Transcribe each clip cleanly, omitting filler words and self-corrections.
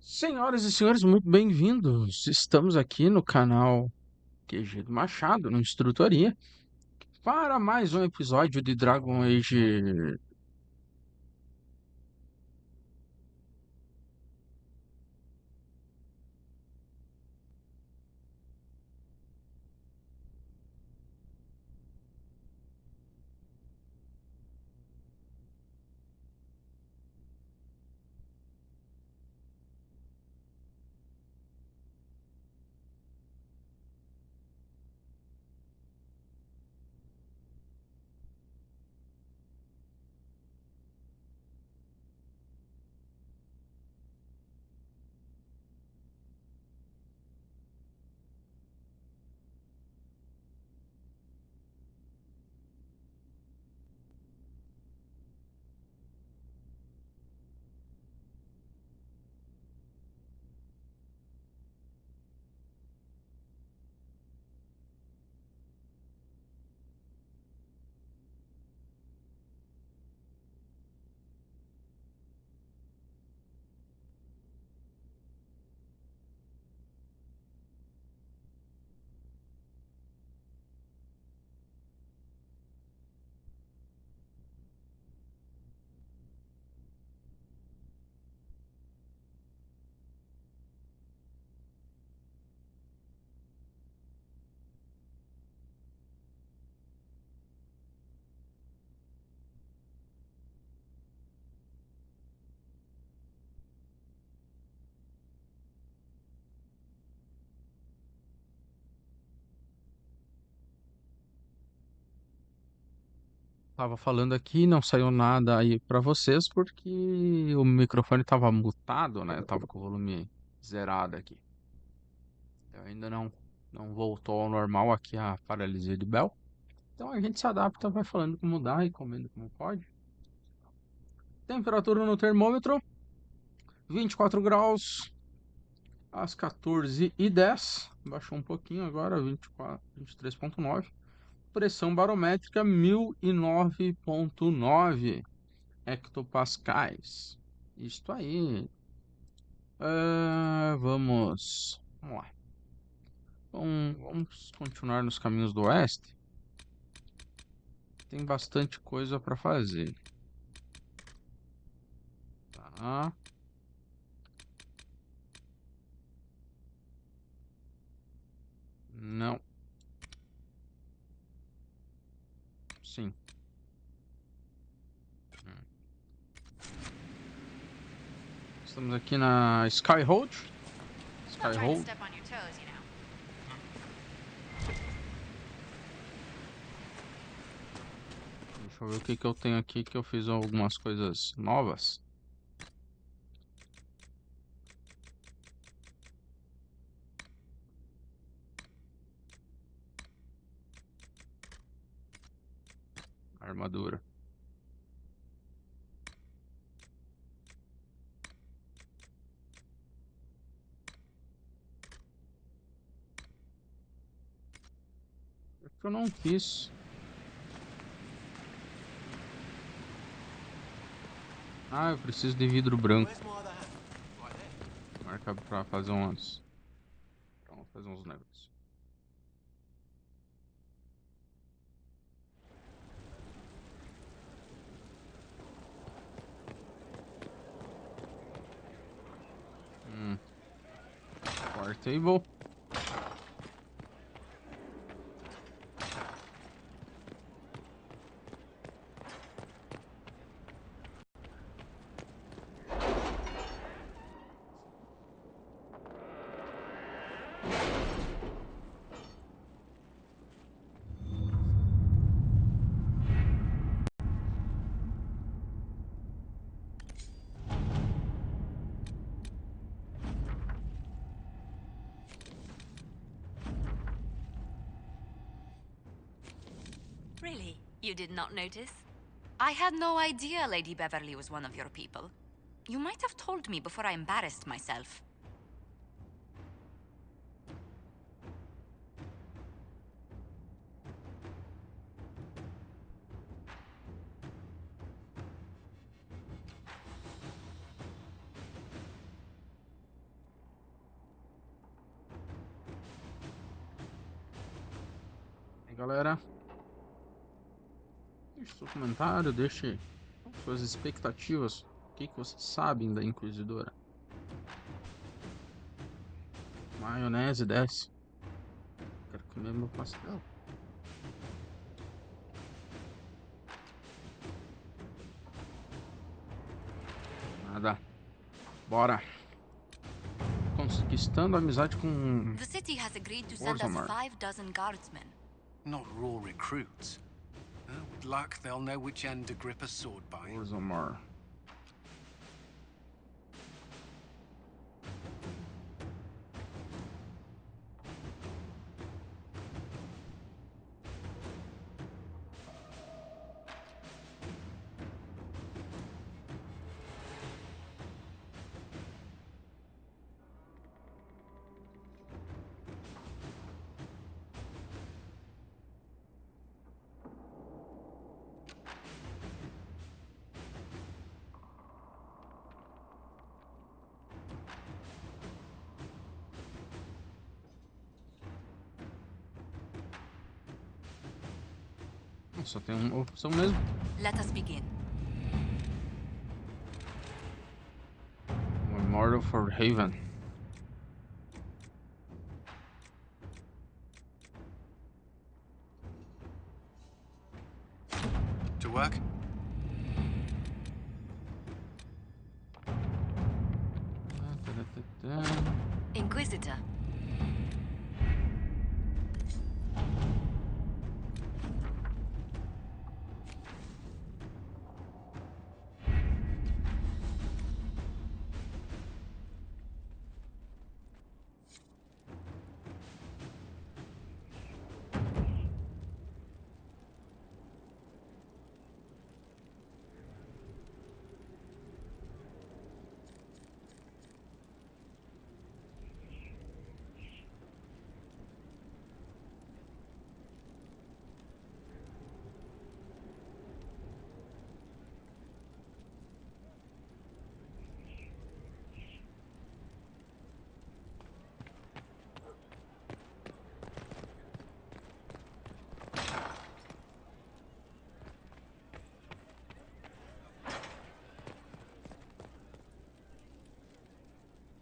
Senhoras e senhores, muito bem-vindos. Estamos aqui no canal QG do Machado, no Instrutoria, para mais um episódio de Dragon Age. Tava falando aqui, não saiu nada aí para vocês porque o microfone estava mutado, né? Tava com o volume zerado aqui. Eu ainda não voltou ao normal aqui a paralisia de Bell. Então a gente se adapta, vai falando como dá e comendo como pode. Temperatura no termômetro, 24 graus. Às 14h10, baixou um pouquinho agora, 24, 23,9. Pressão barométrica 1009,9 hectopascais. Isto aí. Vamos lá. Vamos continuar nos caminhos do Oeste. Tem bastante coisa para fazer. Tá. Não. Sim. Estamos aqui na Skyhold. Skyhold. Deixa eu ver o que eu tenho aqui, que eu fiz algumas coisas novas. Armadura. Acho que eu não fiz. Ah, eu preciso de vidro branco. Marca pra fazer uns. Vamos fazer uns negócios. Power table. Really? You did not notice? I had no idea Lady Beverly was one of your people. You might have told me before I embarrassed myself. galera. Deixe seu comentário, deixe suas expectativas. O que vocês sabem da Inquisidora? Maionese desce. Quero comer meu pastel. Nada. Bora. Conquistando a amizade com The city has agreed to send us 5 guardsmen. Not raw recruits. With luck, they'll know which end to grip a sword by. Orzammar. Só tem uma opção mesmo. Let us begin. Memorial for Haven. To work? Inquisitor.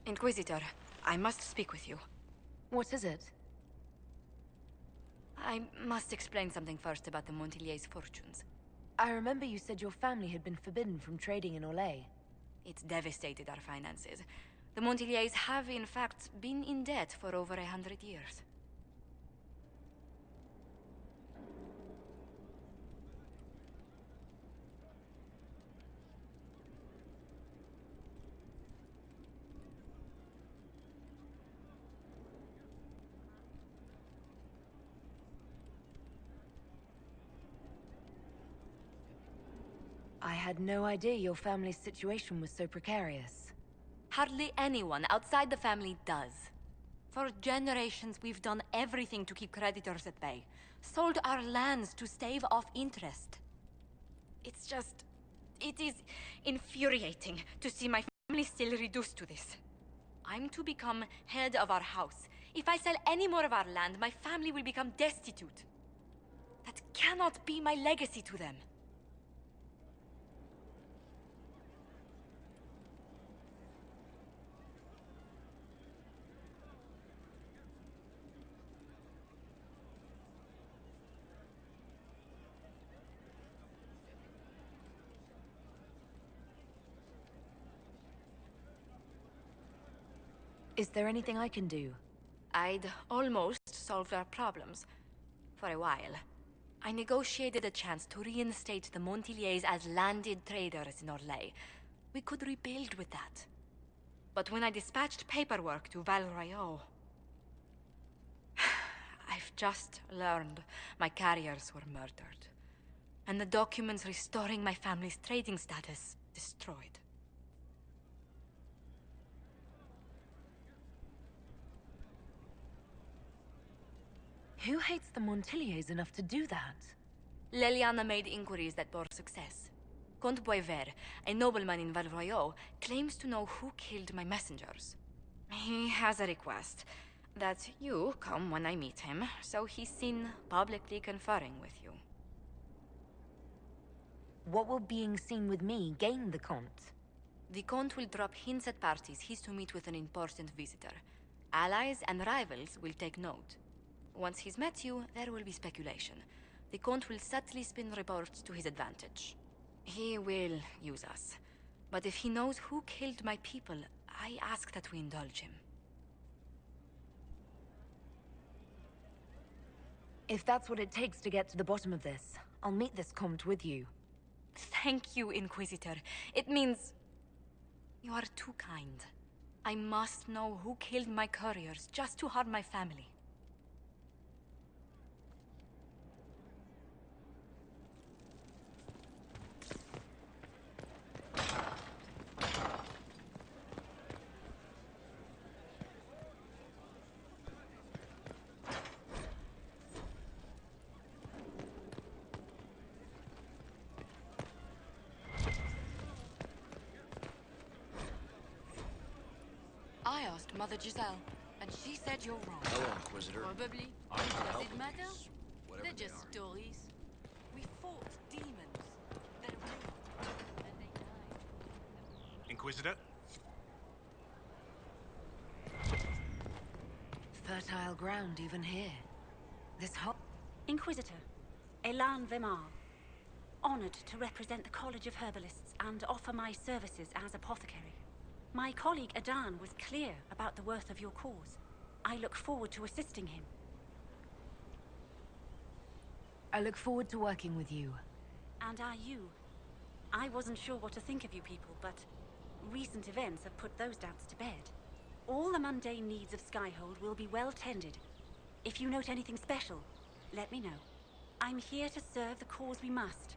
Inquisitor, I must speak with you. What is it? I must explain something first about the Montilier's fortunes. I remember you said your family had been forbidden from trading in Orlais. It's devastated our finances. The Montilier's have, in fact, been in debt for over 100 years. I had no idea your family's situation was so precarious. Hardly anyone outside the family does. For generations, we've done everything to keep creditors at bay. Sold our lands to stave off interest. It's just... it is infuriating to see my family still reduced to this. I'm to become head of our house. If I sell any more of our land, my family will become destitute. That cannot be my legacy to them. Is there anything I can do? I'd almost solved our problems. For a while. I negotiated a chance to reinstate the Montilier's as landed traders in Orlais. We could rebuild with that. But when I dispatched paperwork to Val Royeaux... I've just learned my carriers were murdered. And the documents restoring my family's trading status destroyed. Who hates the Montilier's enough to do that? Leliana made inquiries that bore success. Comte Boisvert, a nobleman in Val Royeaux, claims to know who killed my messengers. He has a request. that you come when I meet him, so he's seen publicly conferring with you. What will being seen with me gain the Comte? The Count will drop hints at parties he's to meet with an important visitor. Allies and rivals will take note. Once he's met you, there will be speculation. The Count will subtly spin reports to his advantage. He will use us. But if he knows who killed my people, I ask that we indulge him. If that's what it takes to get to the bottom of this, I'll meet this Comte with you. Thank you, Inquisitor. It means... you are too kind. I must know who killed my couriers just to harm my family. I asked Mother Giselle, and she said you're wrong. Hello, Inquisitor. Probably. I'm Does it matter? whatever They're they just are. stories. We fought demons. They're real. And they died. Inquisitor? Fertile ground even here. This whole... Inquisitor, Elan Vimar. Honored to represent the College of Herbalists and offer my services as apothecary. My colleague Adan was clear about the worth of your cause. I look forward to assisting him. I look forward to working with you. And are you? I wasn't sure what to think of you people, but recent events have put those doubts to bed. All the mundane needs of Skyhold will be well tended. If you note anything special, let me know. I'm here to serve the cause we must.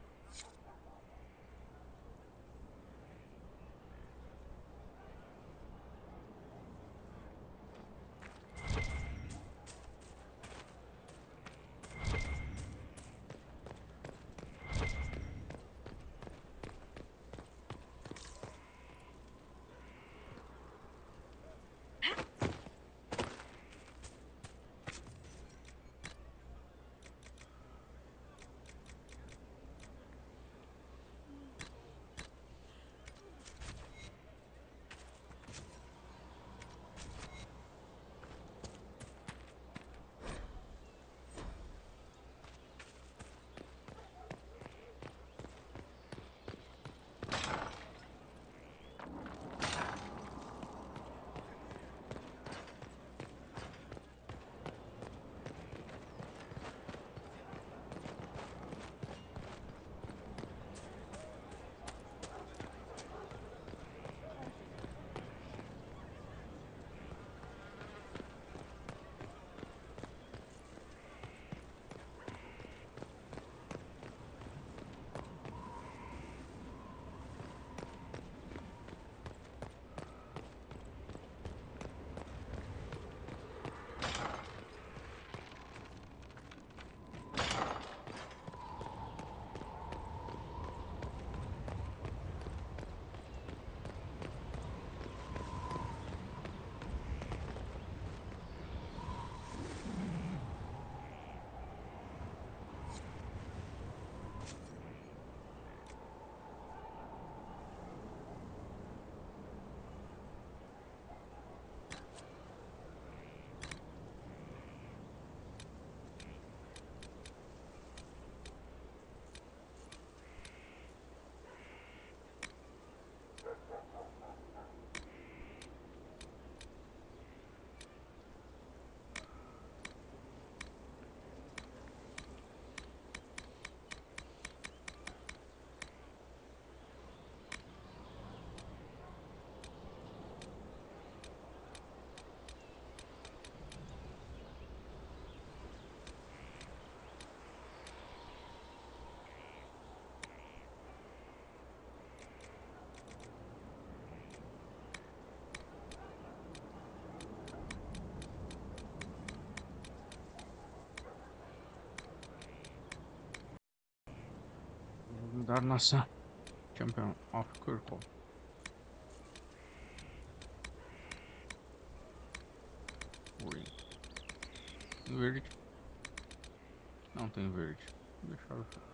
Dar nossa Champion of Kirkle. Oi. Tem verde? Não tem verde. Deixa eu ver.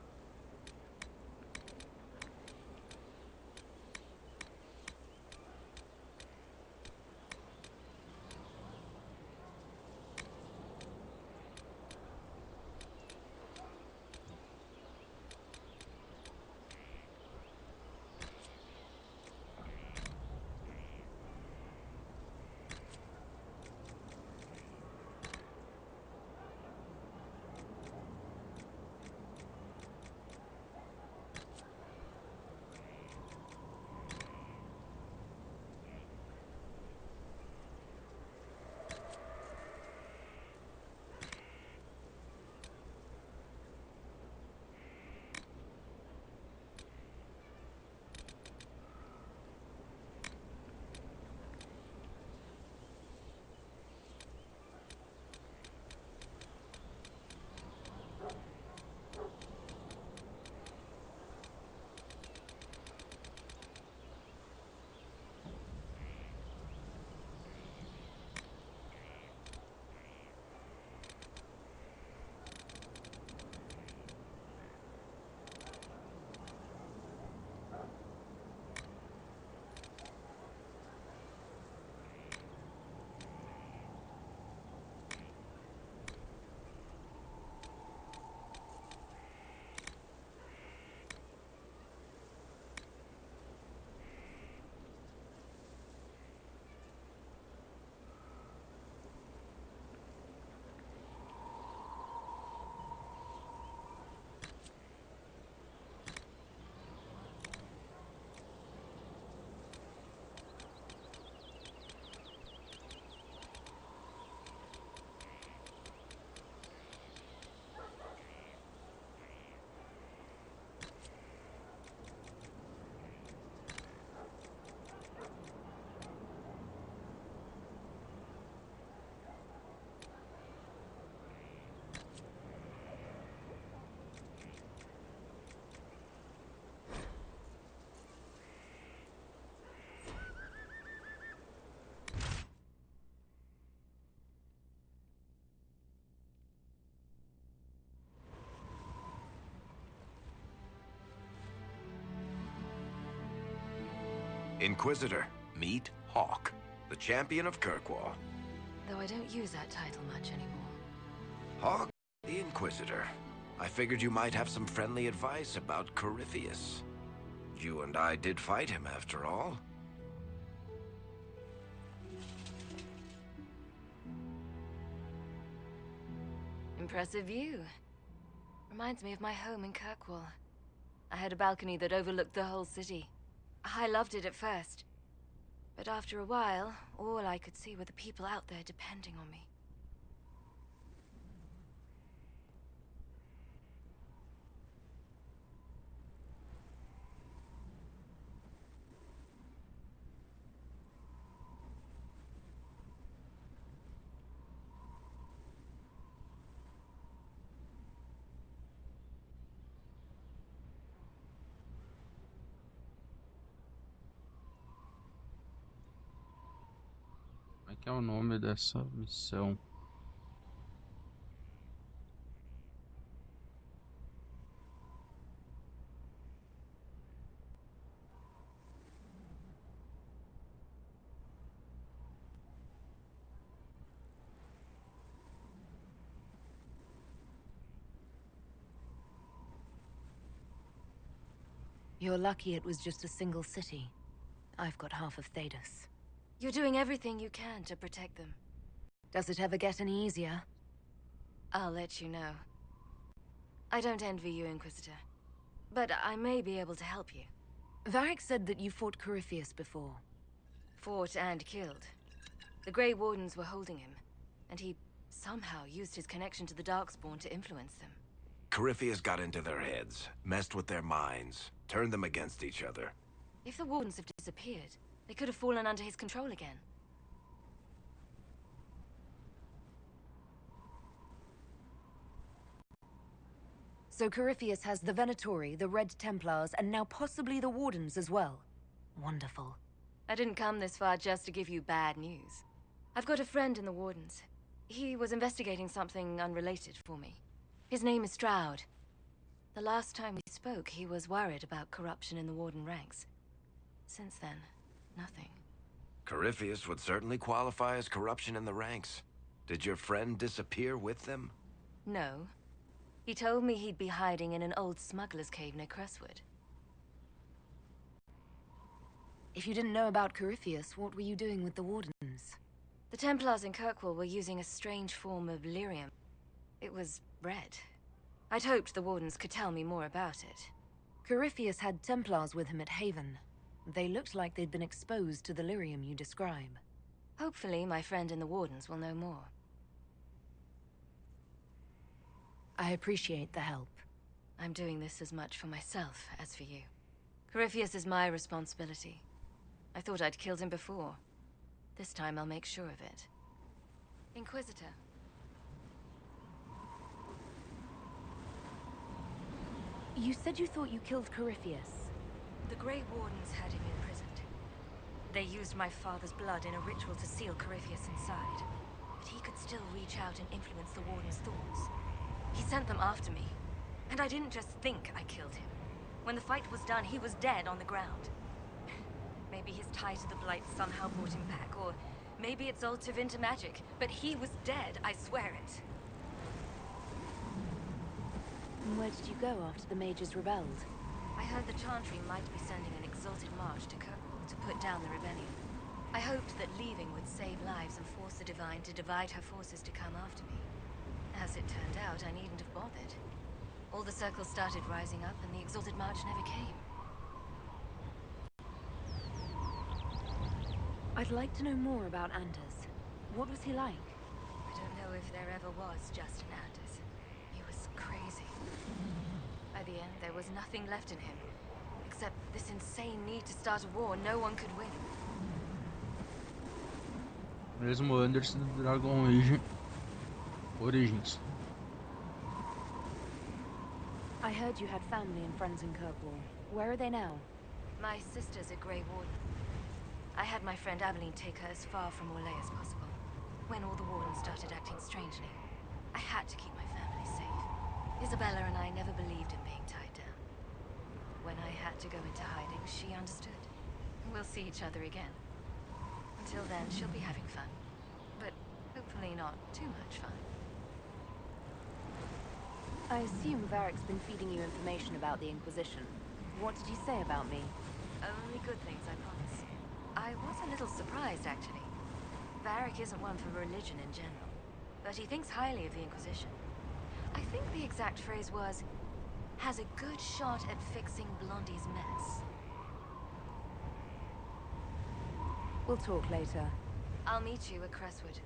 Inquisitor, meet Hawke, the champion of Kirkwall. Though I don't use that title much anymore. Hawke, the Inquisitor. I figured you might have some friendly advice about Corypheus. You and I did fight him, after all. Impressive view. Reminds me of my home in Kirkwall. I had a balcony that overlooked the whole city. I loved it at first. But after a while, all I could see were the people out there depending on me. Como é que é o nome dessa missão? You're lucky it was just a single city. I've got half of Thedas. You're doing everything you can to protect them. Does it ever get any easier? I'll let you know. I don't envy you, Inquisitor. But I may be able to help you. Varric said that you fought Corypheus before. Fought and killed. The Grey Wardens were holding him, and he somehow used his connection to the Darkspawn to influence them. Corypheus got into their heads, messed with their minds, turned them against each other. If the Wardens have disappeared, they could have fallen under his control again. So Corypheus has the Venatori, the Red Templars, and now possibly the Wardens as well. Wonderful. I didn't come this far just to give you bad news. I've got a friend in the Wardens. He was investigating something unrelated for me. His name is Stroud. The last time we spoke, he was worried about corruption in the Warden ranks. Since then, nothing. Corypheus would certainly qualify as corruption in the ranks. Did your friend disappear with them? No. He told me he'd be hiding in an old smuggler's cave near Crestwood. If you didn't know about Corypheus, what were you doing with the Wardens? The Templars in Kirkwall were using a strange form of lyrium. It was red. I'd hoped the Wardens could tell me more about it. Corypheus had Templars with him at Haven. They looked like they'd been exposed to the lyrium you describe. Hopefully, my friend and the Wardens will know more. I appreciate the help. I'm doing this as much for myself as for you. Corypheus is my responsibility. I thought I'd killed him before. This time I'll make sure of it. Inquisitor. You said you thought you killed Corypheus. The Grey Wardens had him imprisoned. They used my father's blood in a ritual to seal Corypheus inside. But he could still reach out and influence the Warden's thoughts. He sent them after me. And I didn't just think I killed him. When the fight was done, he was dead on the ground. Maybe his tie to the Blight somehow brought him back, or maybe it's all Tevinter magic, but he was dead, I swear it. And where did you go after the mages rebelled? I heard the Chantry might be sending an exalted march to Kirkwall to put down the rebellion. I hoped that leaving would save lives and force the Divine to divide her forces to come after me. As it turned out, I needn't have bothered. All the circles started rising up, and the exalted march never came. I'd like to know more about Anders. What was he like? I don't know if there ever was just an Anders. He was crazy. By the end, there was nothing left in him. Except this insane need to start a war no one could win. Mesmo Anders do Dragon Age Origins. I heard you had family and friends in Kirkwall. Where are they now? My sister's a Grey Warden. I had my friend Aveline take her as far from Orlais as possible. When all the Wardens started acting strangely, I had to keep my family safe. Isabella and I never believed in being tied down. When I had to go into hiding, she understood. We'll see each other again. Until then, she'll be having fun. But hopefully not too much fun. I assume Varric's been feeding you information about the Inquisition. What did he say about me? Only good things, I promise. I was a little surprised, actually. Varric isn't one for religion in general, but he thinks highly of the Inquisition. I think the exact phrase was, has a good shot at fixing Blondie's mess. We'll talk later. I'll meet you at Crestwood.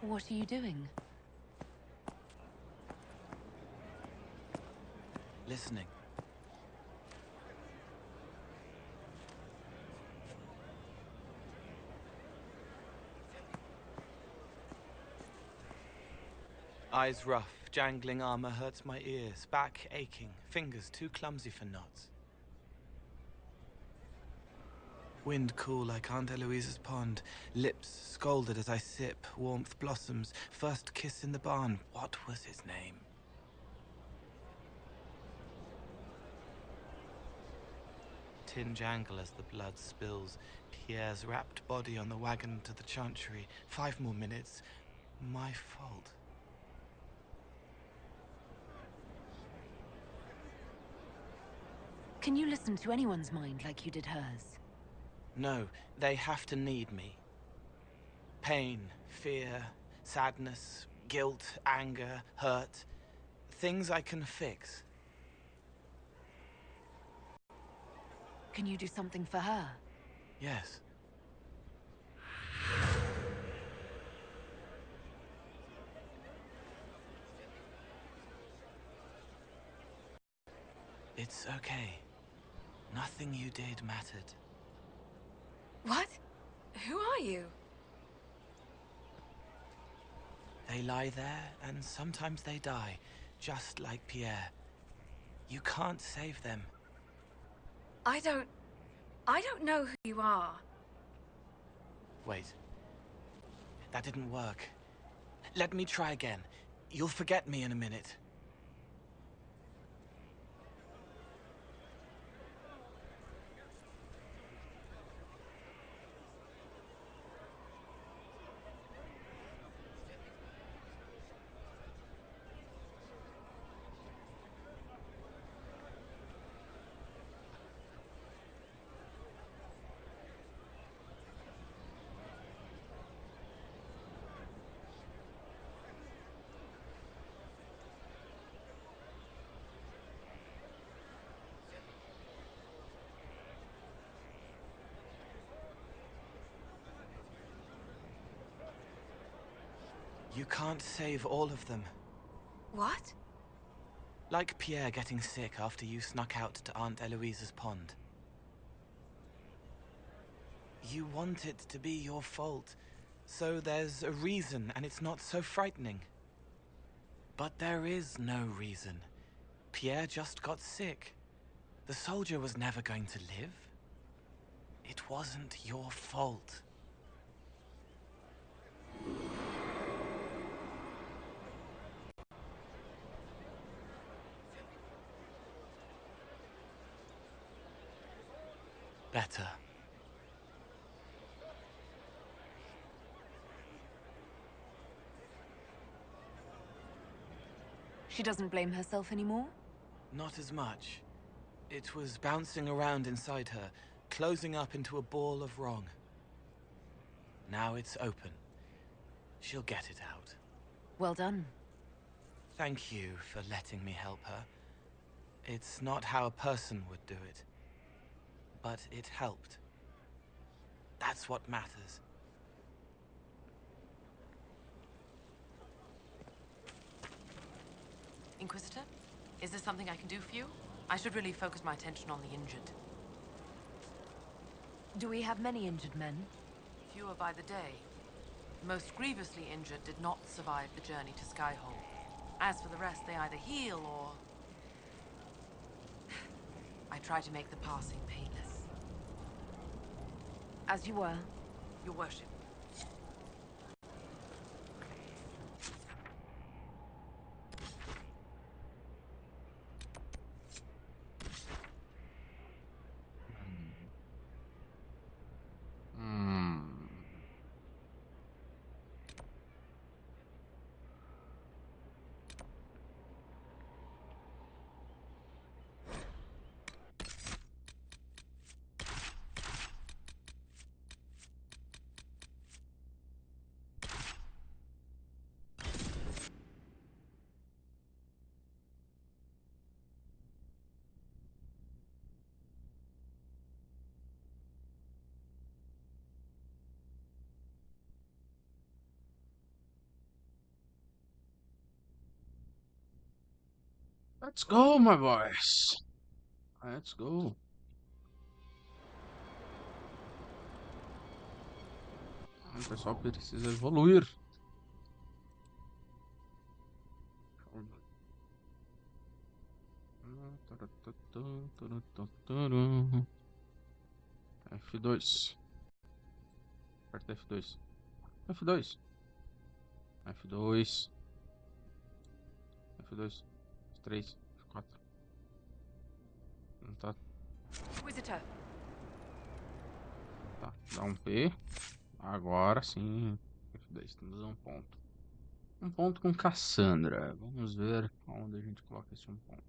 What are you doing? Listening. Eyes rough, jangling armor hurts my ears, back aching, fingers too clumsy for knots. Wind cool like Aunt Eloise's pond, lips scalded as I sip, warmth blossoms, first kiss in the barn, what was his name? Tin jangle as the blood spills, Pierre's wrapped body on the wagon to the chantry, 5 more minutes, my fault. Can you listen to anyone's mind like you did hers? No, they have to need me. Pain, fear, sadness, guilt, anger, hurt. Things I can fix. Can you do something for her? Yes. It's okay. Nothing you did mattered. What? Who are you? They lie there, and sometimes they die, just like Pierre. You can't save them. I don't know who you are. Wait. That didn't work. Let me try again. You'll forget me in a minute. You can't save all of them. What? Like Pierre getting sick after you snuck out to Aunt Eloise's pond. You want it to be your fault, so there's a reason and it's not so frightening. But there is no reason. Pierre just got sick. The soldier was never going to live. It wasn't your fault. Better. She doesn't blame herself anymore? Not as much. It was bouncing around inside her, closing up into a ball of wrong. Now it's open. She'll get it out. Well done. Thank you for letting me help her. It's not how a person would do it. But it helped. That's what matters. Inquisitor? Is there something I can do for you? I should really focus my attention on the injured. Do we have many injured men? Fewer by the day. The most grievously injured did not survive the journey to Skyhold. As for the rest, they either heal or... I try to make the passing painless. As you were. Your worship. Let's go, my boys. Let's go. O pessoal precisa evoluir. F2. Aperta F2. F2. F2. F2. F3. F4. Não tá. Inquisitor. Tá. Dá um P. Agora sim. F2. Temos um ponto. Um ponto com Cassandra. Vamos ver onde a gente coloca esse um ponto.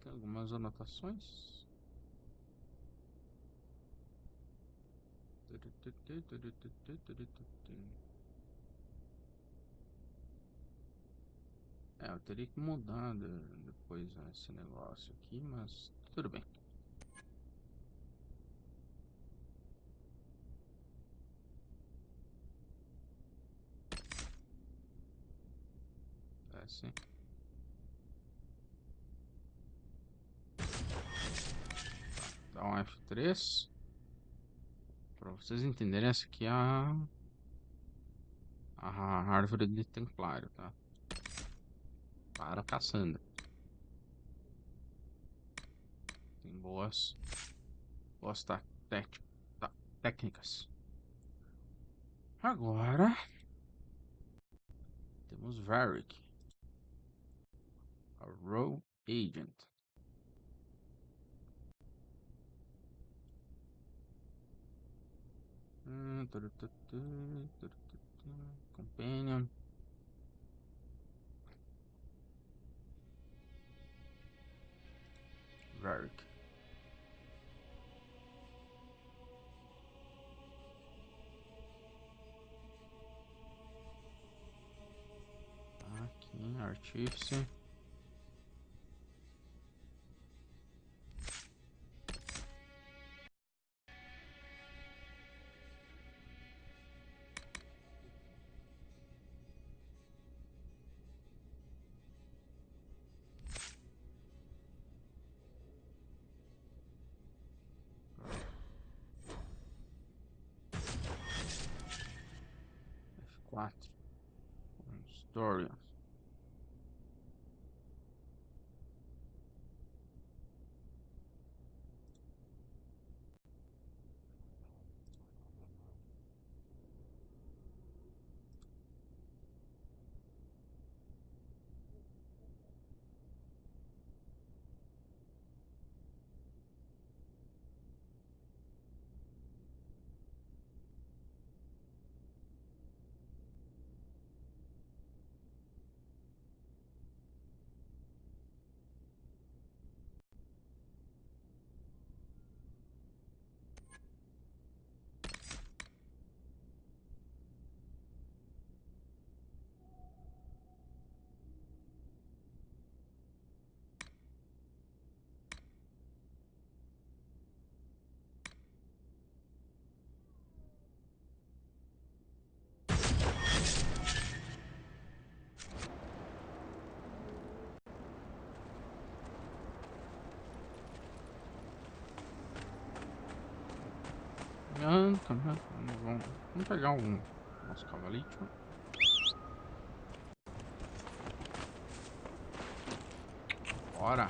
Tem algumas anotações. Eu teria que mudar depois esse negócio aqui, mas tudo bem. É assim. Então F3. Pra vocês entenderem, essa aqui é a árvore de templário, tá? Para caçando. Tem boas técnicas. Agora temos Varric, a Rogue Agent. Companion. Varric. Aqui, artífice. F4. História. Vamos pegar o nosso cavalito. Bora!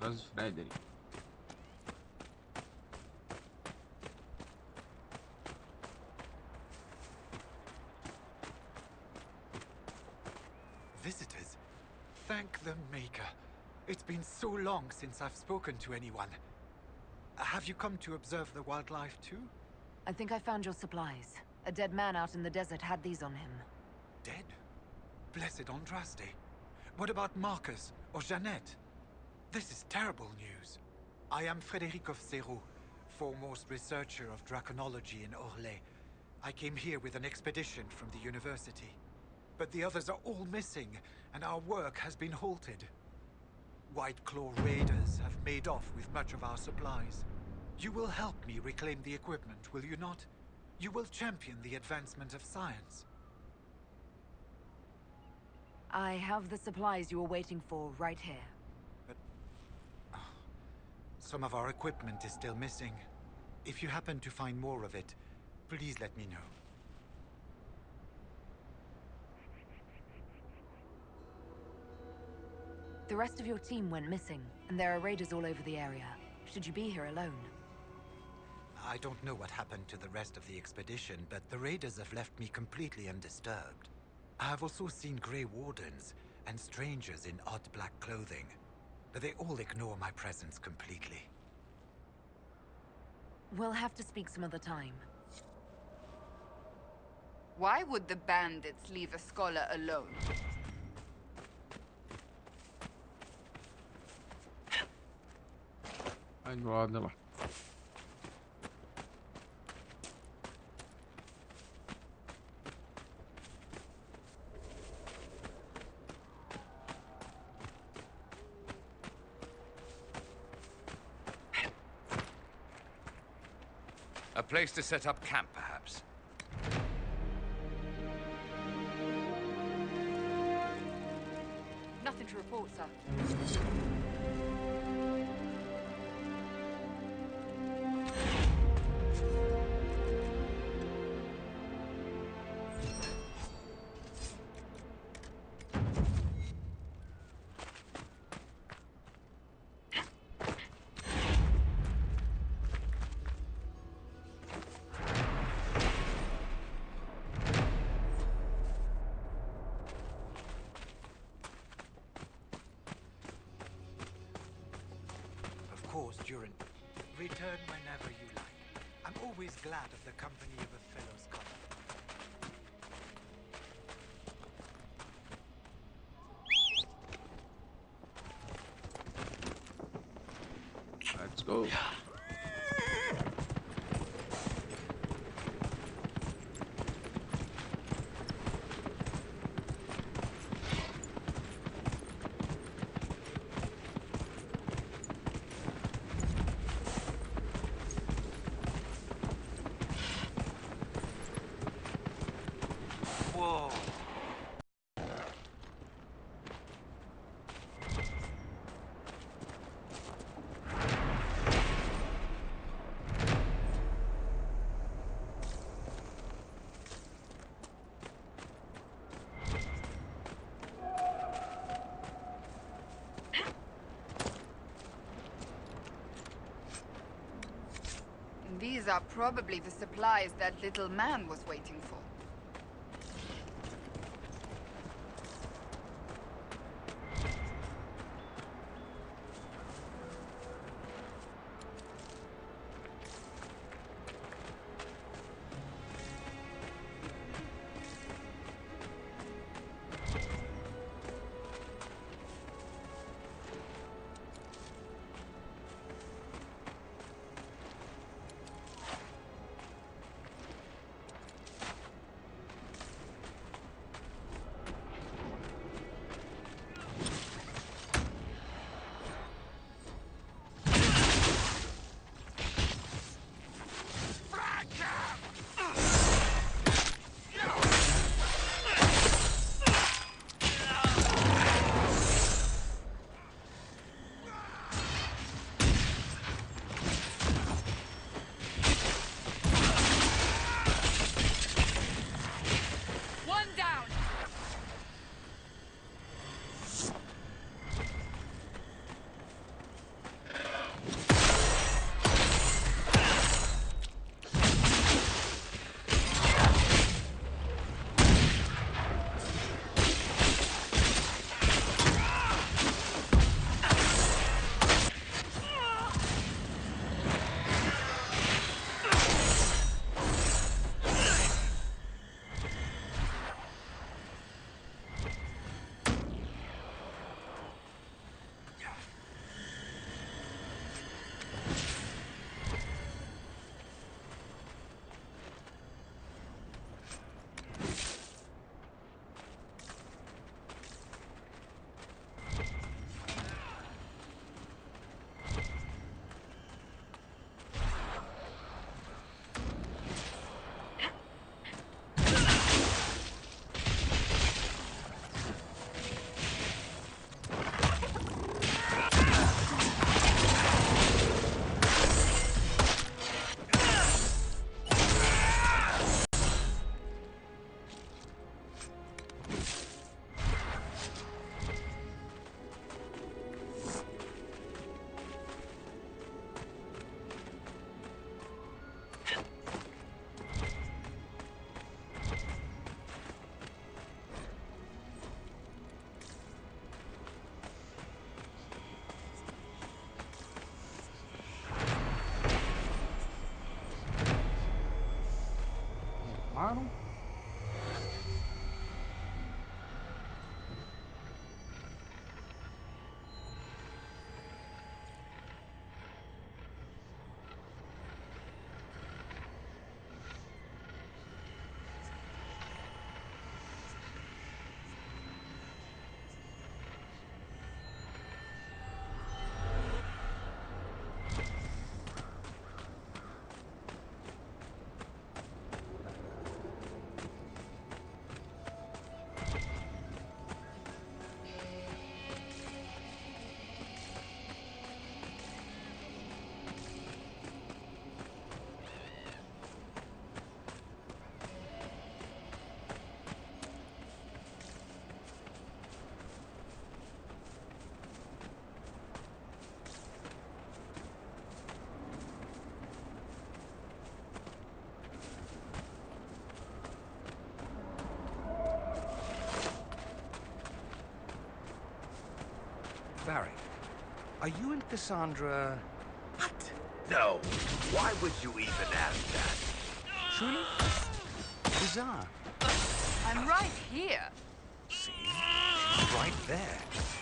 atrás de Frederick. Visitors? Thank the Maker. It's been so long since I've spoken to anyone. Have you come to observe the wildlife too? I think I found your supplies. A dead man out in the desert had these on him. Dead? Blessed Andraste. What about Marcus or Jeannette? This is terrible news. I am Frédéric of Serrault, foremost researcher of draconology in Orlais. I came here with an expedition from the university. But the others are all missing, and our work has been halted. White Claw raiders have made off with much of our supplies. You will help me reclaim the equipment, will you not? You will champion the advancement of science. I have the supplies you were waiting for right here. But... some of our equipment is still missing. If you happen to find more of it, please let me know. The rest of your team went missing, and there are raiders all over the area. Should you be here alone? I don't know what happened to the rest of the expedition, but the raiders have left me completely undisturbed. I have also seen Grey Wardens and strangers in odd black clothing, but they all ignore my presence completely. We'll have to speak some other time. Why would the bandits leave a scholar alone? Vai do lado lá. A place to set up camp, perhaps? Nothing to report, sir. Durin, return whenever you like. I'm always glad of the company of a fellow scholar. Let's go. Whoa! These are probably the supplies that little man was waiting for. Falaram? Barry, are you and Cassandra... What? No. Why would you even ask that? Truly? Bizarre. I'm right here. See? Right there.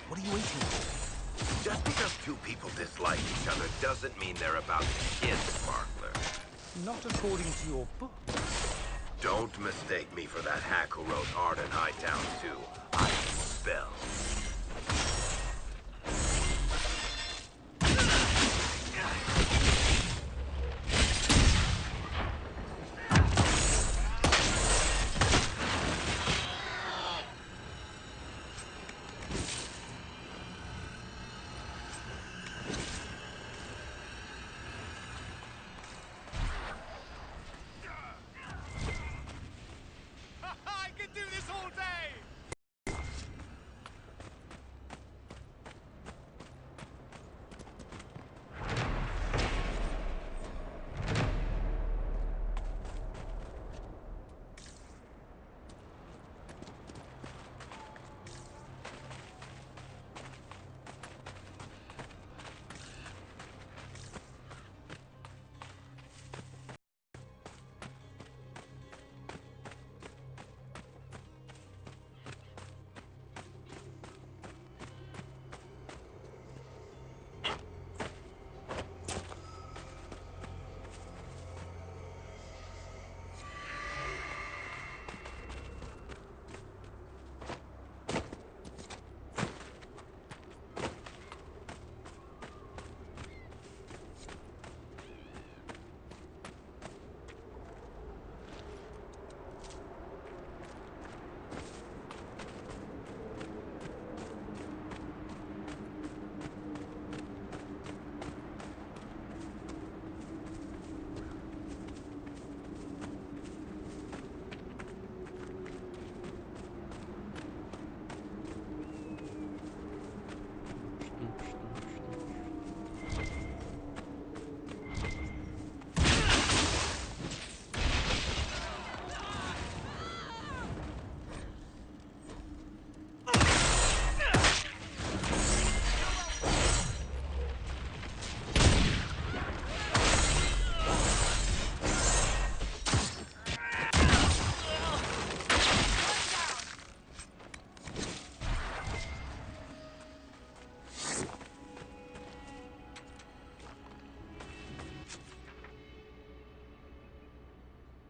What are you waiting for? Just because two people dislike each other doesn't mean they're about to kiss, Sparkler. Not according to your book. Don't mistake me for that hack who wrote Art in Hightown 2. I spell.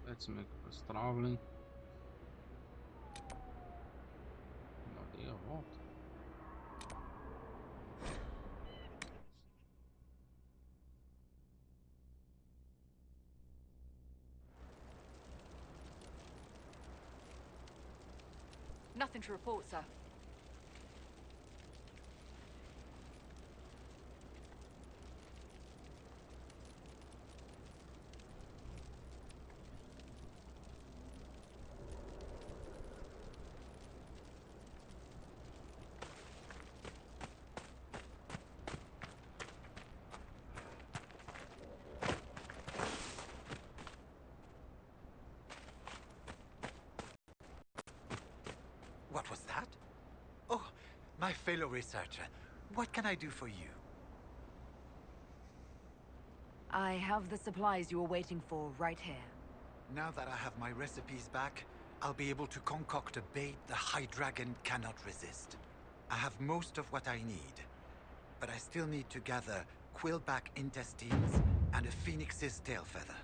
Let's make us traveling. Não dei a volta. Nothing to report, sir. What was that? Oh, my fellow researcher. What can I do for you? I have the supplies you were waiting for right here. Now that I have my recipes back, I'll be able to concoct a bait the High Dragon cannot resist. I have most of what I need, but I still need to gather quillback intestines and a phoenix's tail feather.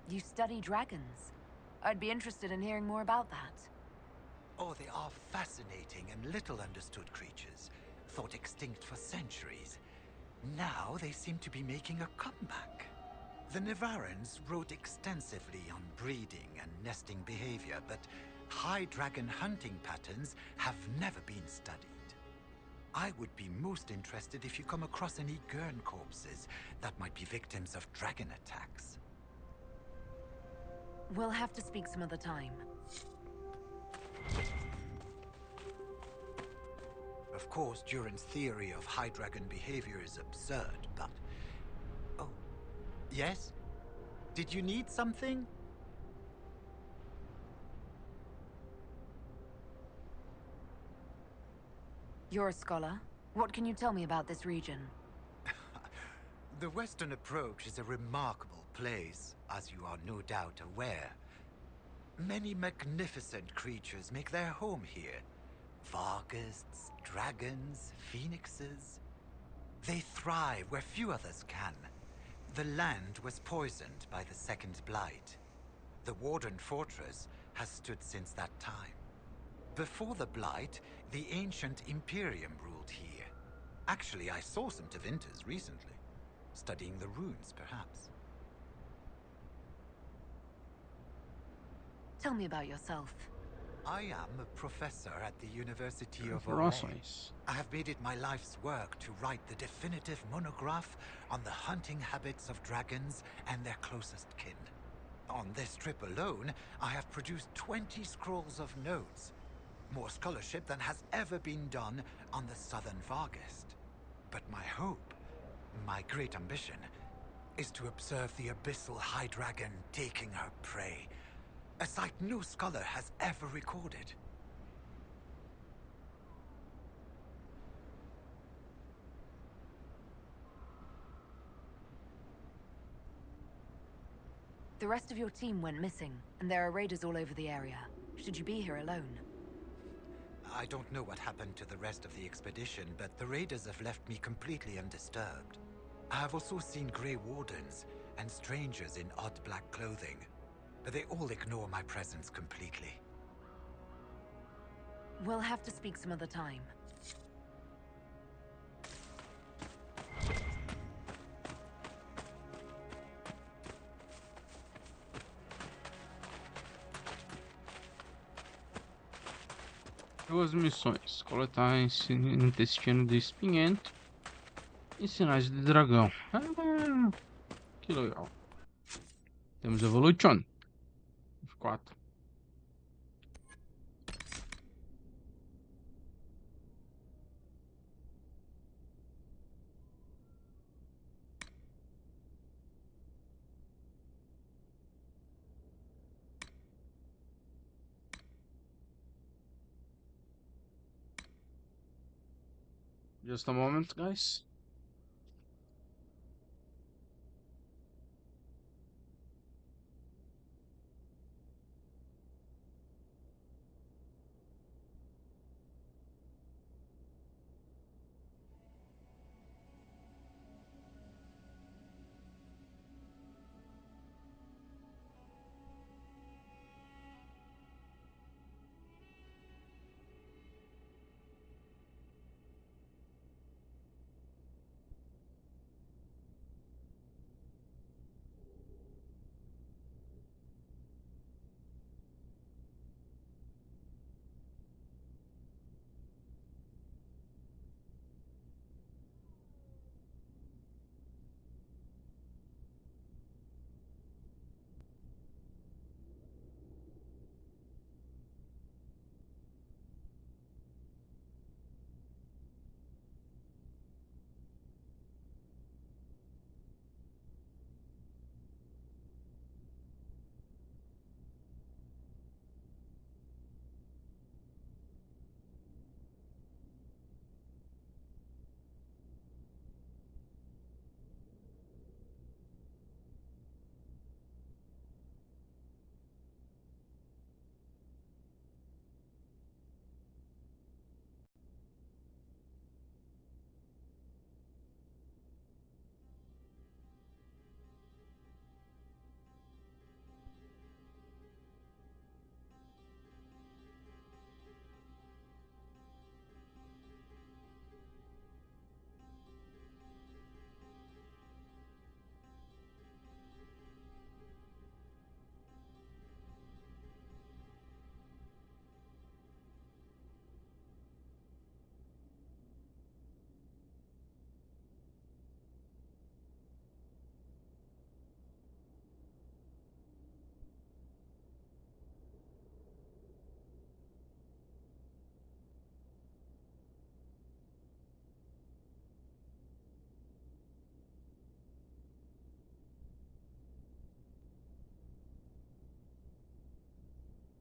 You study dragons? I'd be interested in hearing more about that. Oh, they are fascinating and little understood creatures, thought extinct for centuries. Now they seem to be making a comeback. The Nevarrans wrote extensively on breeding and nesting behavior, but high dragon hunting patterns have never been studied. I would be most interested if you come across any Gurn corpses that might be victims of dragon attacks. We'll have to speak some other time. Of course, Duran's theory of high dragon behavior is absurd, but... Oh. Yes? Did you need something? You're a scholar. What can you tell me about this region? The Western approach is a remarkable place, as you are no doubt aware. Many magnificent creatures make their home here. Varghasts, dragons, phoenixes. They thrive where few others can. The land was poisoned by the Second Blight. The Warden Fortress has stood since that time. Before the Blight, the ancient Imperium ruled here. Actually, I saw some Tevinters recently. Studying the runes, perhaps. Tell me about yourself. I am a professor at the University of Informações. I have made it my life's work to write the definitive monograph on the hunting habits of dragons and their closest kin. On this trip alone, I have produced 20 scrolls of notes. More scholarship than has ever been done on the Southern Varghast. But my hope, my great ambition, is to observe the abyssal High Dragon taking her prey. A sight no scholar has ever recorded. The rest of your team went missing, and there are raiders all over the area. Should you be here alone? I don't know what happened to the rest of the expedition, but the raiders have left me completely undisturbed. I have also seen Grey Wardens and strangers in odd black clothing, but they all ignore my presence completely. We'll have to speak some other time. Duas missões: coletar intestino de espinhento e sinais de dragão. Ah, que legal. Temos Evolution. 4. Just a moment, guys.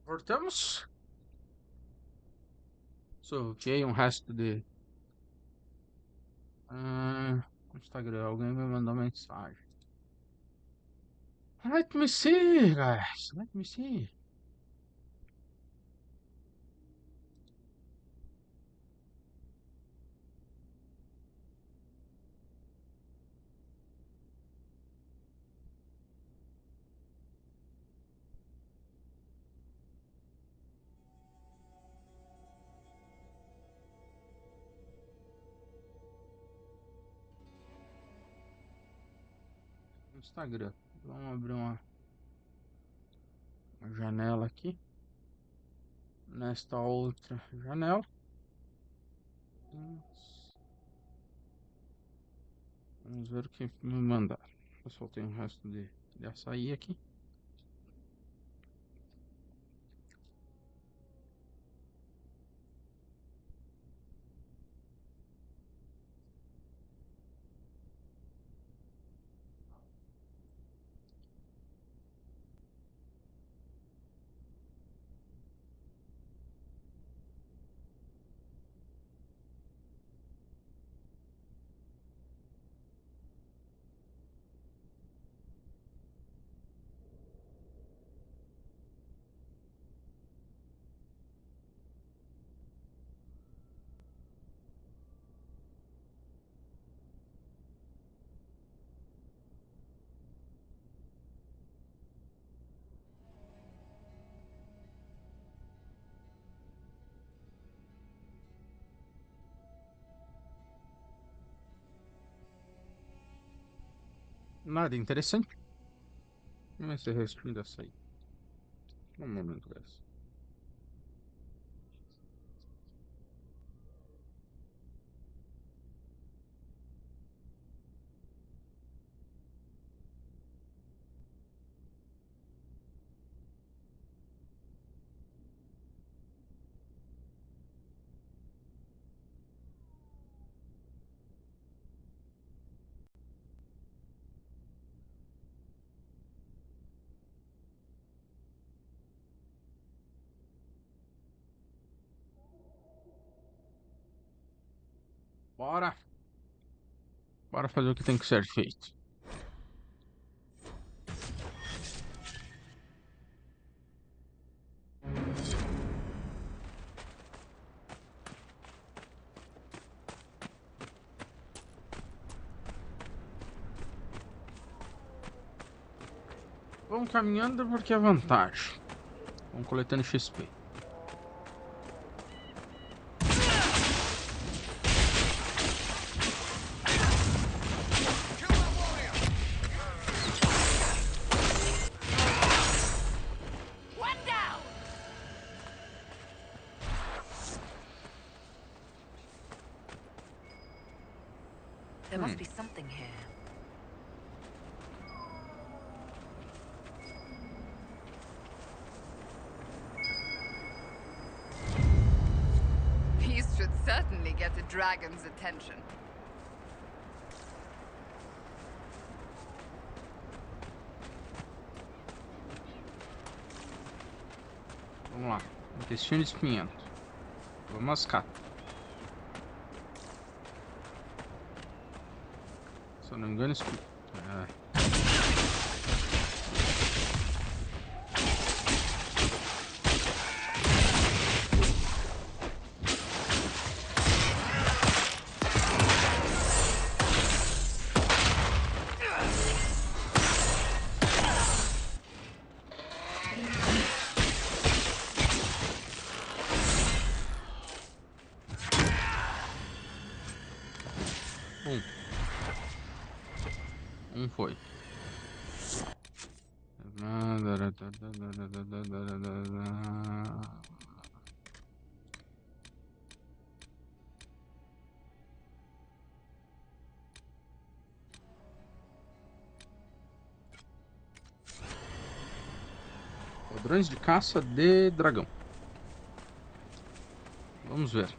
Voltamos. Ok, um resto de... Instagram, alguém me mandou mensagem. Let me see, guys. Let me see. Instagram. Vamos abrir uma janela aqui. Nesta outra janela. Vamos ver o que me mandaram. Eu soltei um resto de açaí aqui. Nada interessante. Vamos ver se responde essa aí. Um momento, guys. Bora! Bora fazer o que tem que ser feito. Vamos caminhando porque é vantagem. Vamos coletando XP. There must be something here. These should certainly get the dragon's attention. Vamos lá. Intestino espinhento. Vamos mascar. Se eu não me engano, isso... foi. Padrões de caça de dragão. Vamos ver.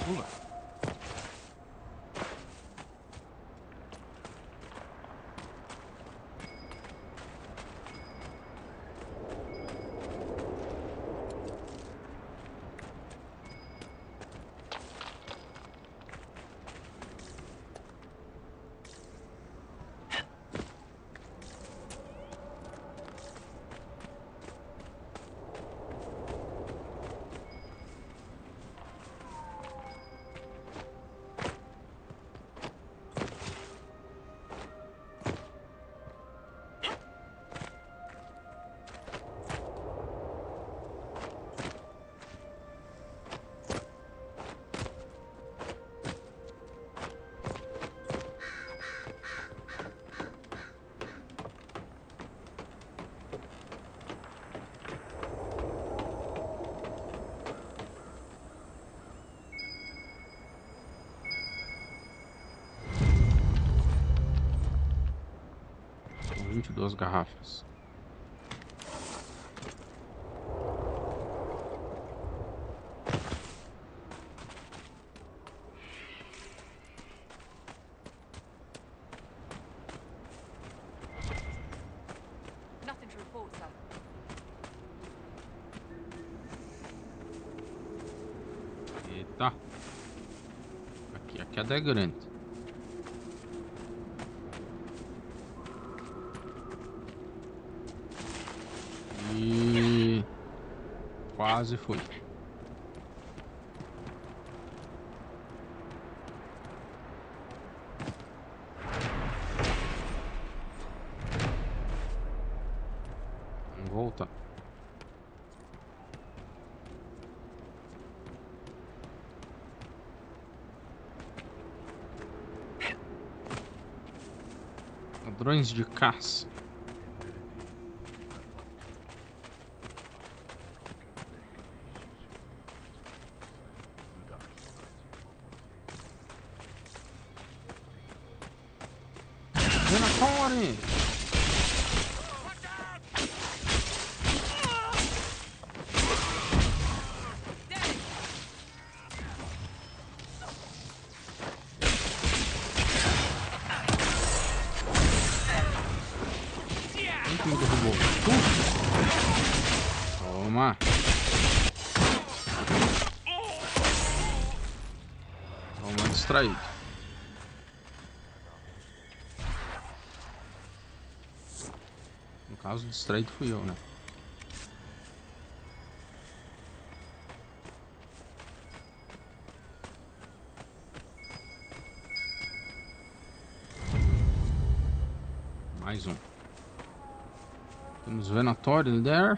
Pula. São 22 garrafas. Nothing to report, sir. Eita. Aqui, a queda é grande. E quase foi. Vamos voltar. Ladrões de caça. Venatori! Quem me derrubou? Toma! Toma, distraído. No caso, distraído fui eu, né? Mais um. Temos Venatori there.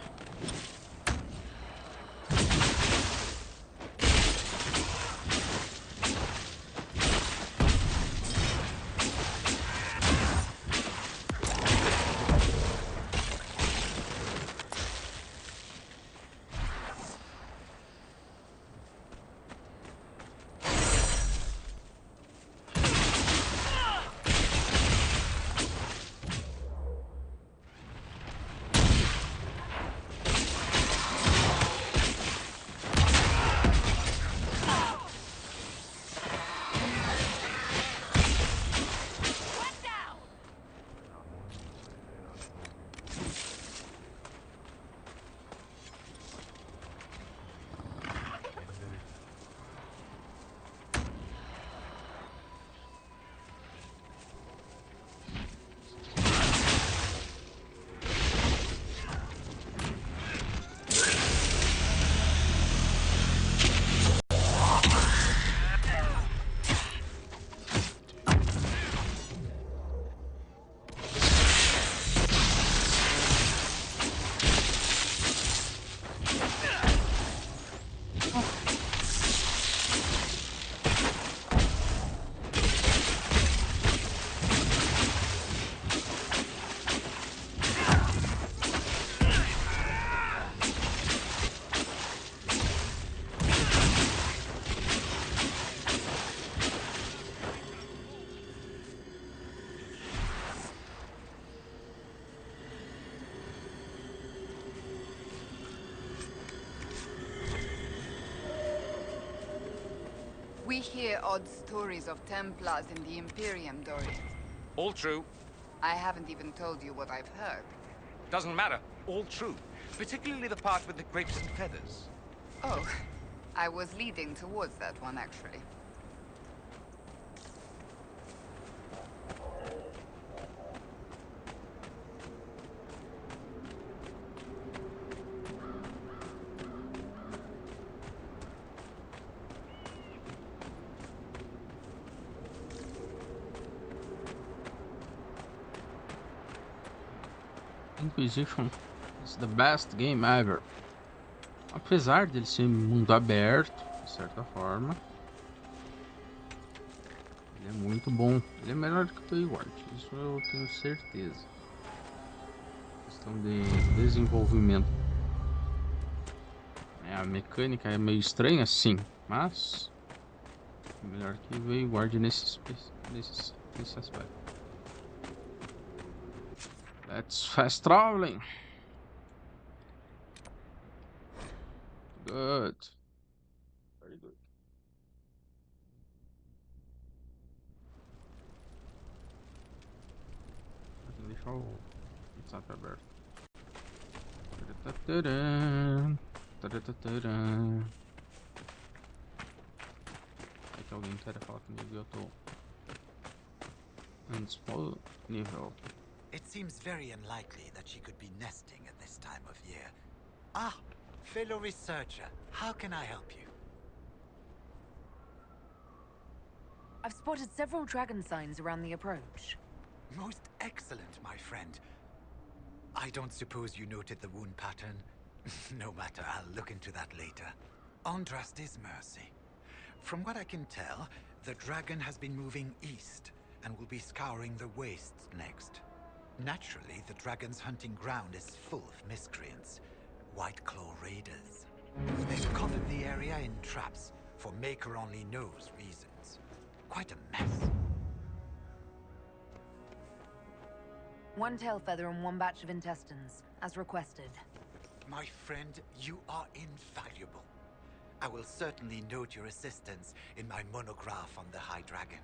We hear odd stories of Templars in the Imperium, Dory. All true. I haven't even told you what I've heard. Doesn't matter. All true. Particularly the part with the grapes and feathers. Oh, I was leading towards that one, actually. Inquisition is the best game ever. Apesar dele ser mundo aberto, de certa forma, ele é muito bom. Ele é melhor que o Wayward, isso eu tenho certeza. Questão de desenvolvimento. A mecânica é meio estranha, sim, mas é melhor que o Wayward nesse aspecto. Let's fast traveling. Good. Very good. Vou deixar o WhatsApp aberto. É que alguém quer falar comigo e eu tô indisponível. It seems very unlikely that she could be nesting at this time of year. Ah, fellow researcher, how can I help you? I've spotted several dragon signs around the approach. Most excellent, my friend. I don't suppose you noted the wound pattern? No matter, I'll look into that later. Andraste's mercy. From what I can tell, the dragon has been moving east and will be scouring the wastes next. Naturally, the dragon's hunting ground is full of miscreants, White Claw raiders. They've covered the area in traps for Maker only knows reasons. Quite a mess. One tail feather and one batch of intestines, as requested. My friend, you are invaluable. I will certainly note your assistance in my monograph on the High Dragon.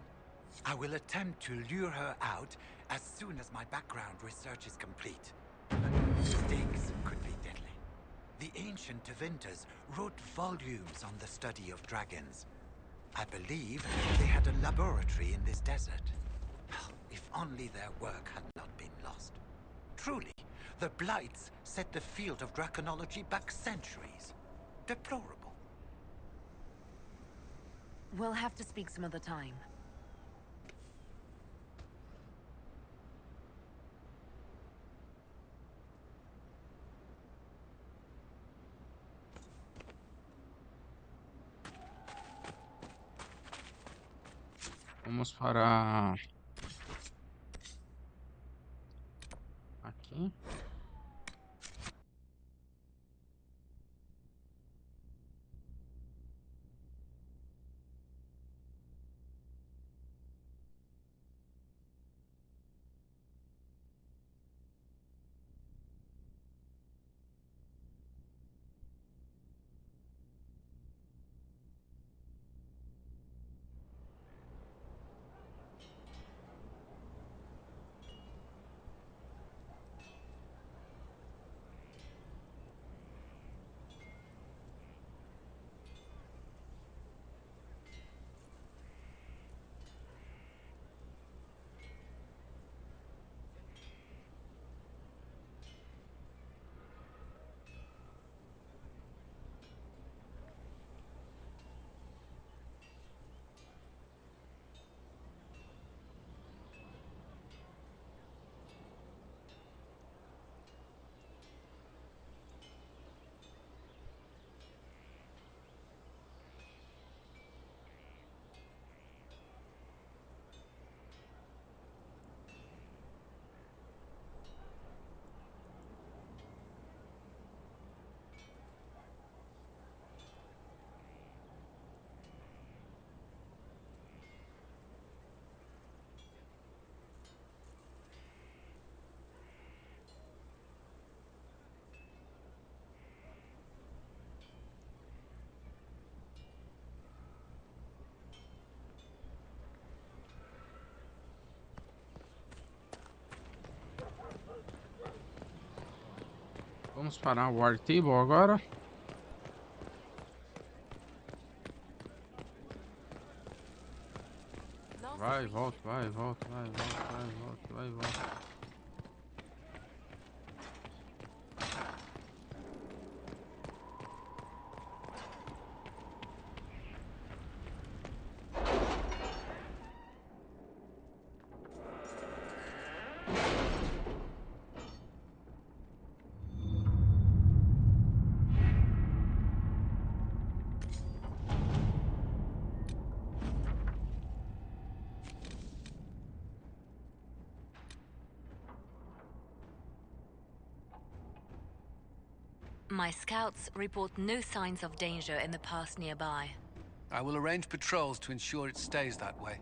I will attempt to lure her out as soon as my background research is complete. Mistakes could be deadly. The ancient Tevinters wrote volumes on the study of dragons. I believe they had a laboratory in this desert. If only their work had not been lost. Truly, the Blights set the field of draconology back centuries. Deplorable. We'll have to speak some other time. Vamos para aqui. Vamos parar o War Table agora. Vai, volta, vai, volta, vai, volta, vai, volta, vai, volta. My scouts report no signs of danger in the pass nearby. I will arrange patrols to ensure it stays that way.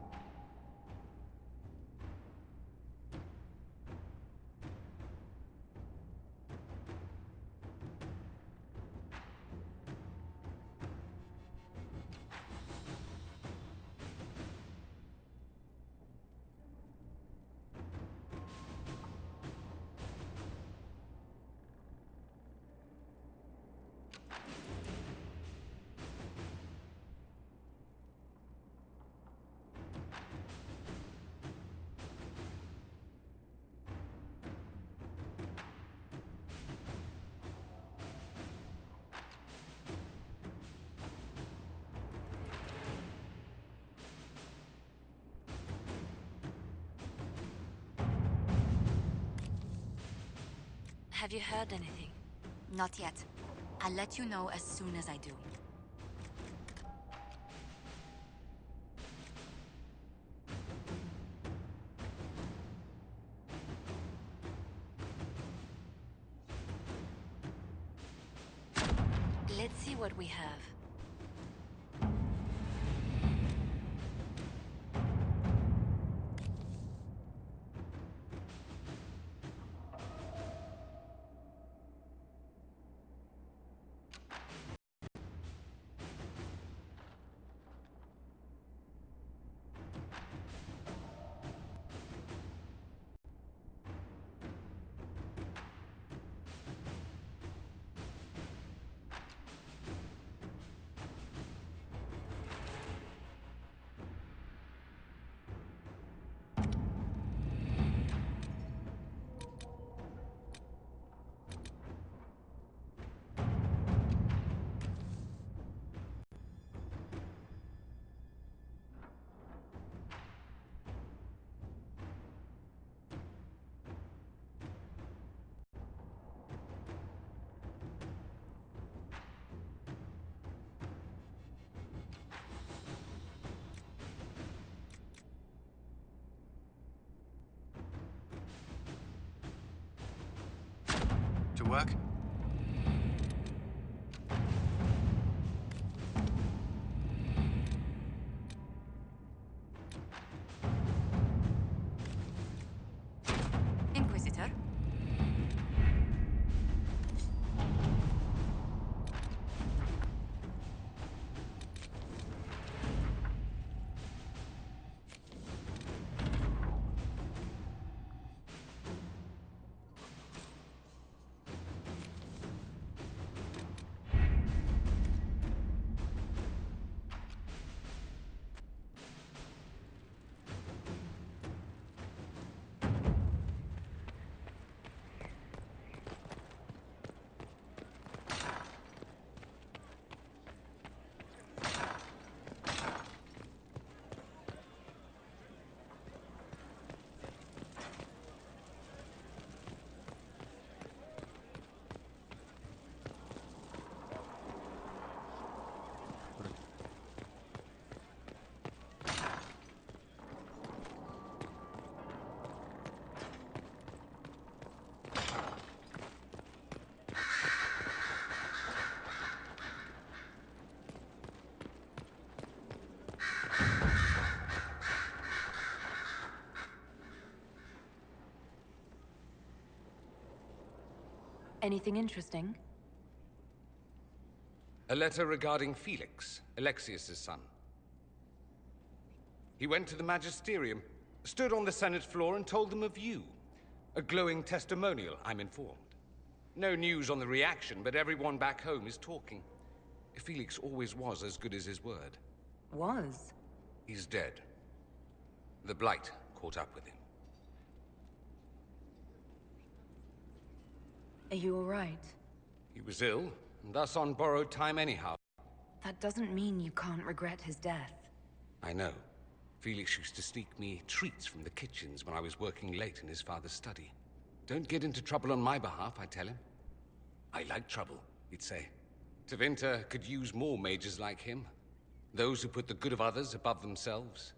Have you heard anything? Not yet. I'll let you know as soon as I do. Let's see what we have. To work? Inquisitor? Anything interesting? A letter regarding Felix, Alexius's son. He went to the Magisterium, stood on the Senate floor and told them of you. A glowing testimonial, I'm informed. No news on the reaction, but everyone back home is talking. Felix always was as good as his word. Was? He's dead. The Blight caught up with him. Are you all right? He was ill, and thus on borrowed time anyhow. That doesn't mean you can't regret his death. I know. Felix used to sneak me treats from the kitchens when I was working late in his father's study. Don't get into trouble on my behalf, I tell him. I like trouble, he'd say. Tevinter could use more mages like him. Those who put the good of others above themselves.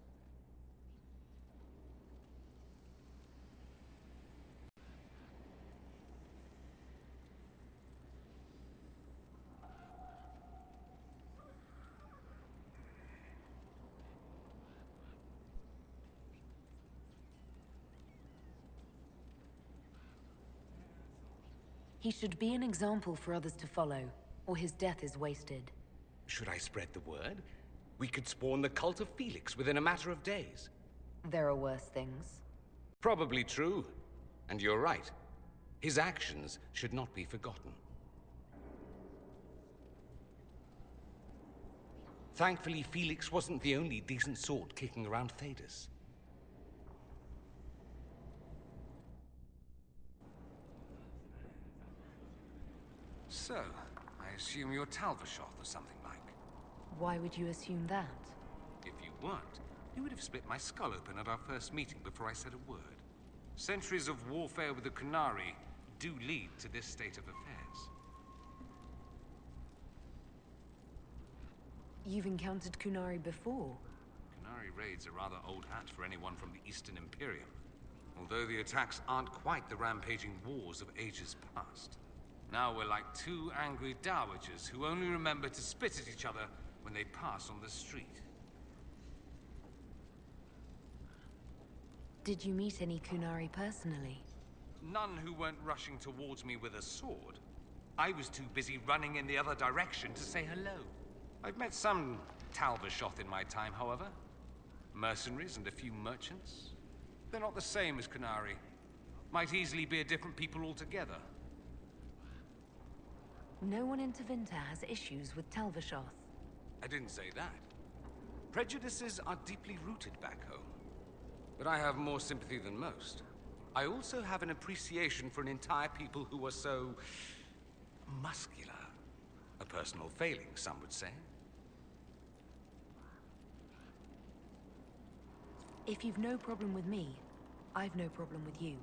He should be an example for others to follow, or his death is wasted. Should I spread the word? We could spawn the cult of Felix within a matter of days. There are worse things. Probably true. And you're right. His actions should not be forgotten. Thankfully, Felix wasn't the only decent sort kicking around Thedas. So, I assume you're Talvashoth or something like. Why would you assume that? If you weren't, you would have split my skull open at our first meeting before I said a word. Centuries of warfare with the Qunari do lead to this state of affairs. You've encountered Qunari before? Qunari raids are rather old hat for anyone from the Eastern Imperium. Although the attacks aren't quite the rampaging wars of ages past. Now we're like two angry dowagers who only remember to spit at each other when they pass on the street. Did you meet any Qunari personally? None who weren't rushing towards me with a sword. I was too busy running in the other direction to say hello. I've met some Talvashoth in my time, however. Mercenaries and a few merchants. They're not the same as Qunari. Might easily be a different people altogether. No one in Tevinter has issues with Talvashoth. I didn't say that. Prejudices are deeply rooted back home. But I have more sympathy than most. I also have an appreciation for an entire people who are so... muscular. A personal failing, some would say. If you've no problem with me, I've no problem with you.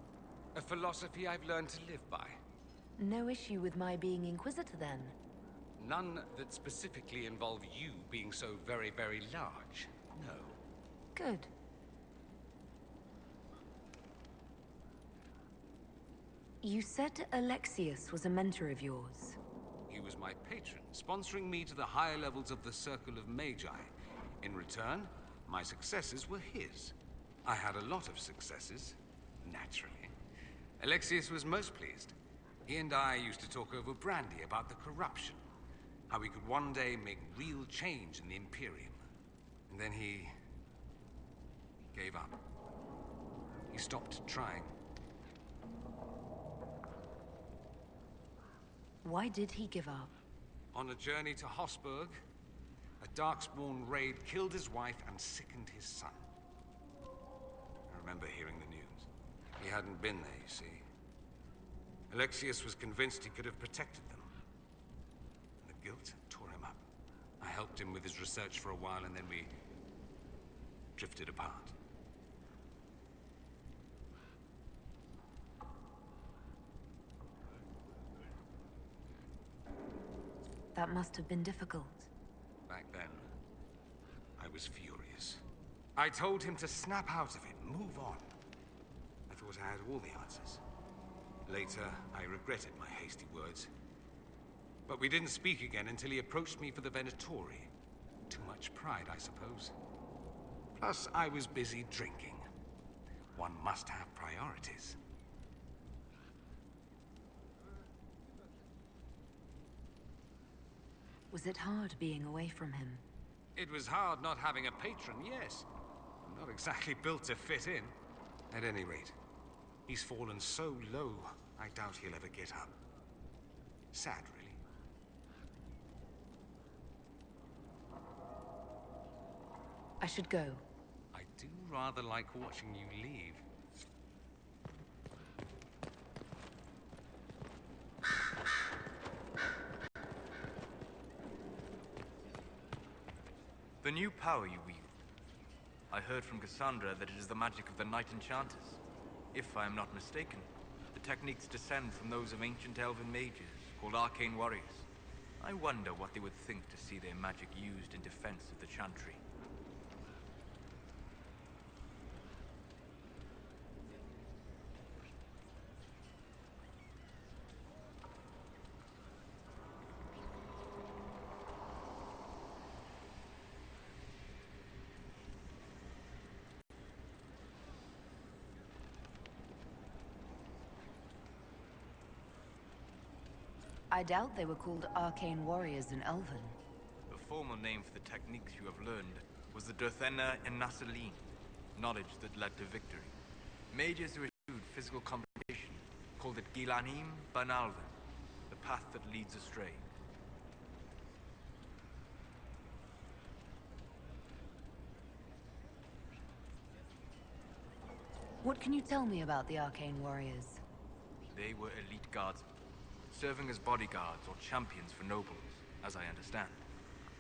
A philosophy I've learned to live by. No issue with my being Inquisitor, then? None that specifically involve you being so very, very large. No. Good. You said Alexius was a mentor of yours. He was my patron, sponsoring me to the higher levels of the Circle of Magi. In return, my successes were his. I had a lot of successes, naturally. Alexius was most pleased. He and I used to talk over brandy about the corruption. How we could one day make real change in the Imperium. And then he gave up. He stopped trying. Why did he give up? On a journey to Hosburg, a Darkspawn raid killed his wife and sickened his son. I remember hearing the news. He hadn't been there, you see. Alexius was convinced he could have protected them. And the guilt tore him up. I helped him with his research for a while, and then we drifted apart. That must have been difficult. Back then, I was furious. I told him to snap out of it, move on. I thought I had all the answers. Later, I regretted my hasty words. But we didn't speak again until he approached me for the Venatori. Too much pride, I suppose. Plus, I was busy drinking. One must have priorities. Was it hard being away from him? It was hard not having a patron, yes. I'm not exactly built to fit in. At any rate, he's fallen so low, I doubt he'll ever get up. Sad, really. I should go. I do rather like watching you leave. The new power you wield. I heard from Cassandra that it is the magic of the Knight Enchanters. If I am not mistaken, the techniques descend from those of ancient elven mages, called arcane warriors. I wonder what they would think to see their magic used in defense of the Chantry. I doubt they were called arcane warriors in Elven. The formal name for the techniques you have learned was the Dothena and Nasaline, knowledge that led to victory. Mages who eschewed physical competition called it Gilanim Banalvan, the path that leads astray. What can you tell me about the arcane warriors? They were elite guardsmen, serving as bodyguards or champions for nobles, as I understand.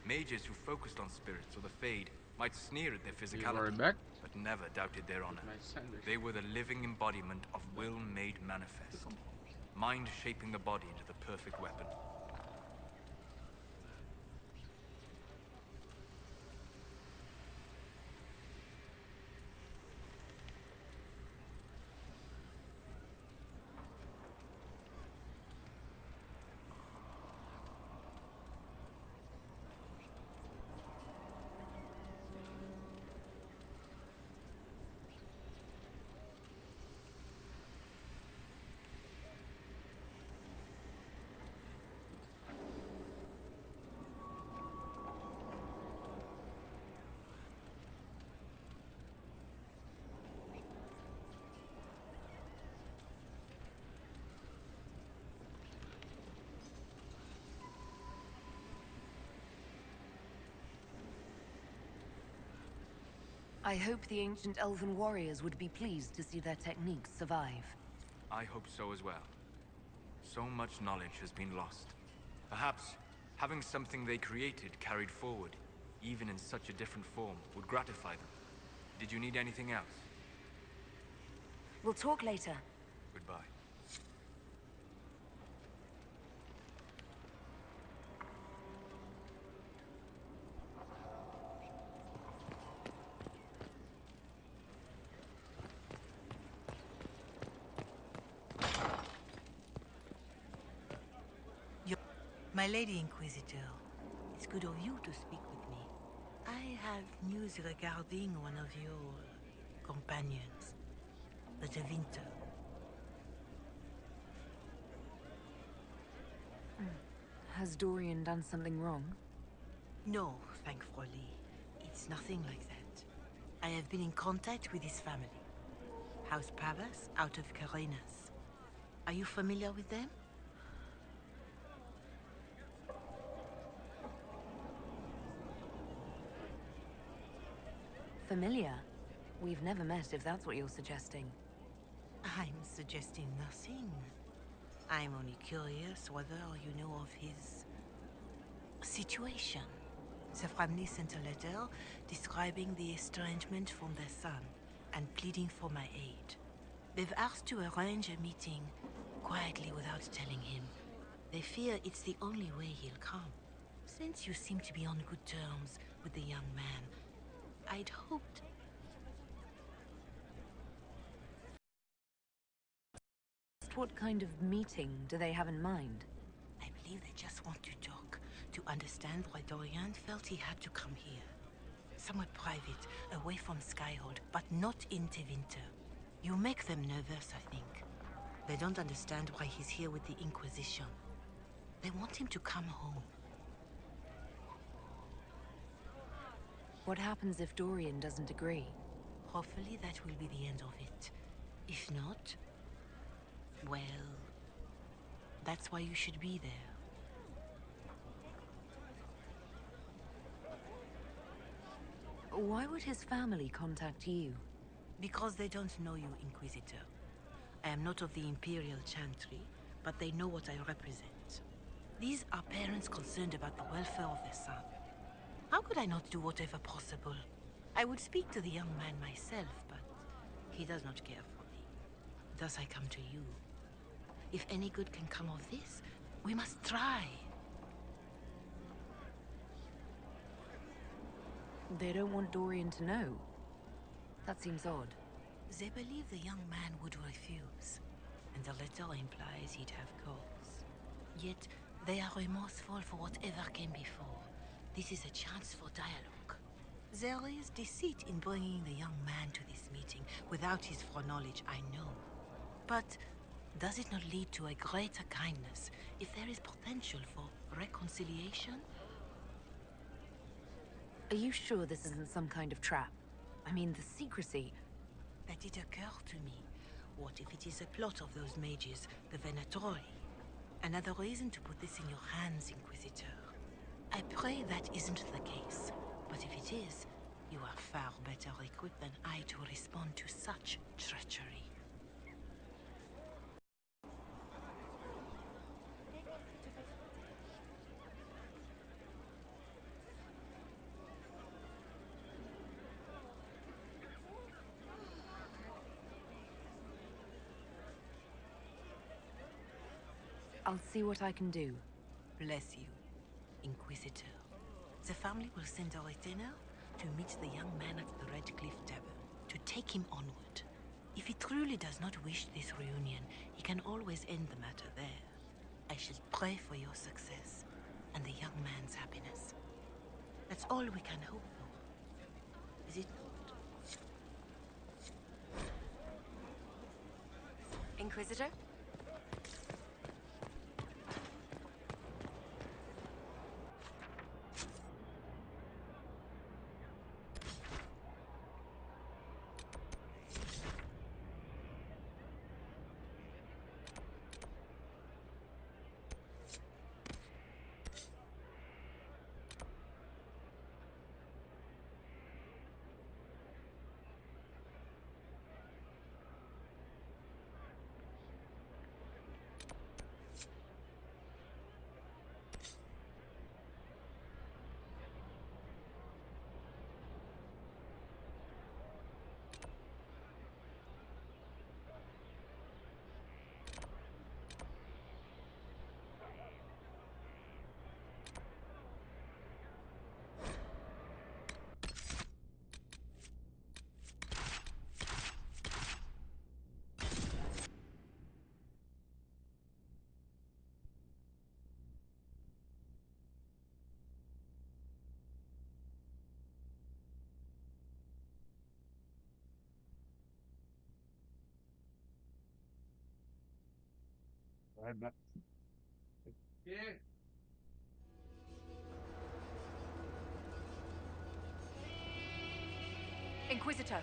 Mages who focused on spirits or the Fade might sneer at their physicality, but never doubted their honor. They were the living embodiment of will made manifest, mind shaping the body into the perfect weapon. I hope the ancient elven warriors would be pleased to see their techniques survive. I hope so as well. So much knowledge has been lost. Perhaps having something they created carried forward, even in such a different form, would gratify them. Did you need anything else? We'll talk later. Goodbye. My Lady Inquisitor, it's good of you to speak with me. I have news regarding one of your companions, the Tevinter. Has Dorian done something wrong? No, thankfully. It's nothing like that. I have been in contact with his family. House Pavas out of Carenas. Are you familiar with them? Familiar? We've never met, if that's what you're suggesting. I'm suggesting nothing. I'm only curious whether you know of his situation. The family sent a letter describing the estrangement from their son and pleading for my aid. They've asked to arrange a meeting quietly without telling him. They fear it's the only way he'll come. Since you seem to be on good terms with the young man, I'd hoped... What kind of meeting do they have in mind? I believe they just want to talk, to understand why Dorian felt he had to come here. Somewhat private, away from Skyhold, but not in Tevinter. You make them nervous, I think. They don't understand why he's here with the Inquisition. They want him to come home. What happens if Dorian doesn't agree? Hopefully that will be the end of it. If not, well, That's why you should be there. Why would his family contact you? Because they don't know you, Inquisitor. I am not of the Imperial Chantry, but they know what I represent. These are parents concerned about the welfare of their son. How could I not do whatever possible? I would speak to the young man myself, but he does not care for me. Thus I come to you. If any good can come of this, we must try. They don't want Dorian to know. That seems odd. They believe the young man would refuse, and the letter implies he'd have cause. Yet, they are remorseful for whatever came before. This is a chance for dialogue. There is deceit in bringing the young man to this meeting without his foreknowledge, I know. But does it not lead to a greater kindness if there is potential for reconciliation? Are you sure this isn't some kind of trap? I mean, the secrecy... That did occur to me. What if it is a plot of those mages, the Venatori? Another reason to put this in your hands, Inquisitor. I pray that isn't the case. But if it is, you are far better equipped than I to respond to such treachery. I'll see what I can do. Bless you, Inquisitor. The family will send a retainer to meet the young man at the Red Cliff Tavern, to take him onward. If he truly does not wish this reunion, he can always end the matter there. I shall pray for your success, and the young man's happiness. That's all we can hope for, is it not? Inquisitor? Right back. Yeah. Inquisitor.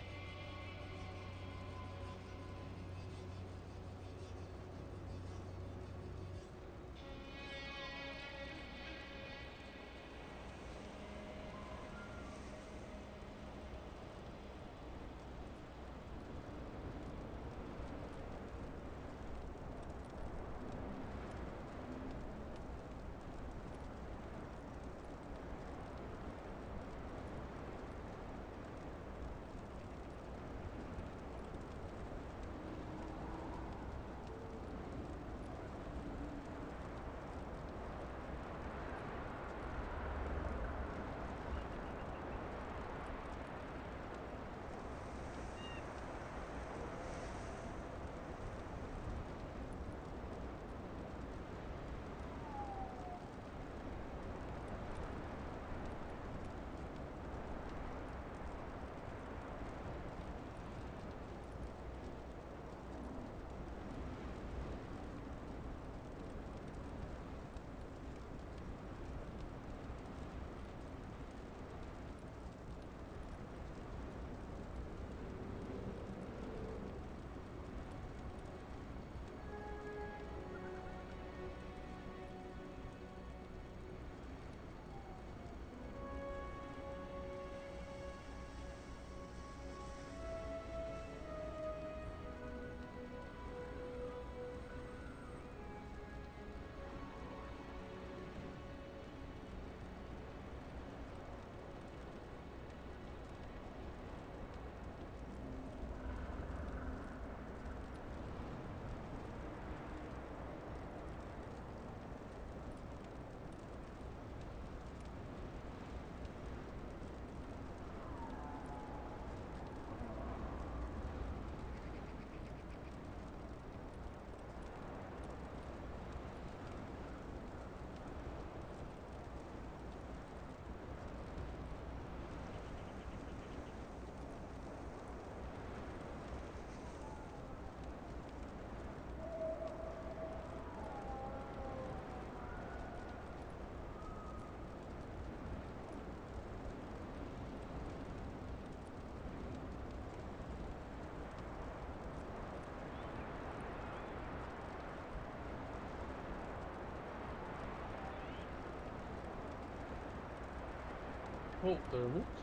Voltamos.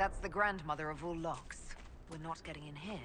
That's the grandmother of all locks. We're not getting in here.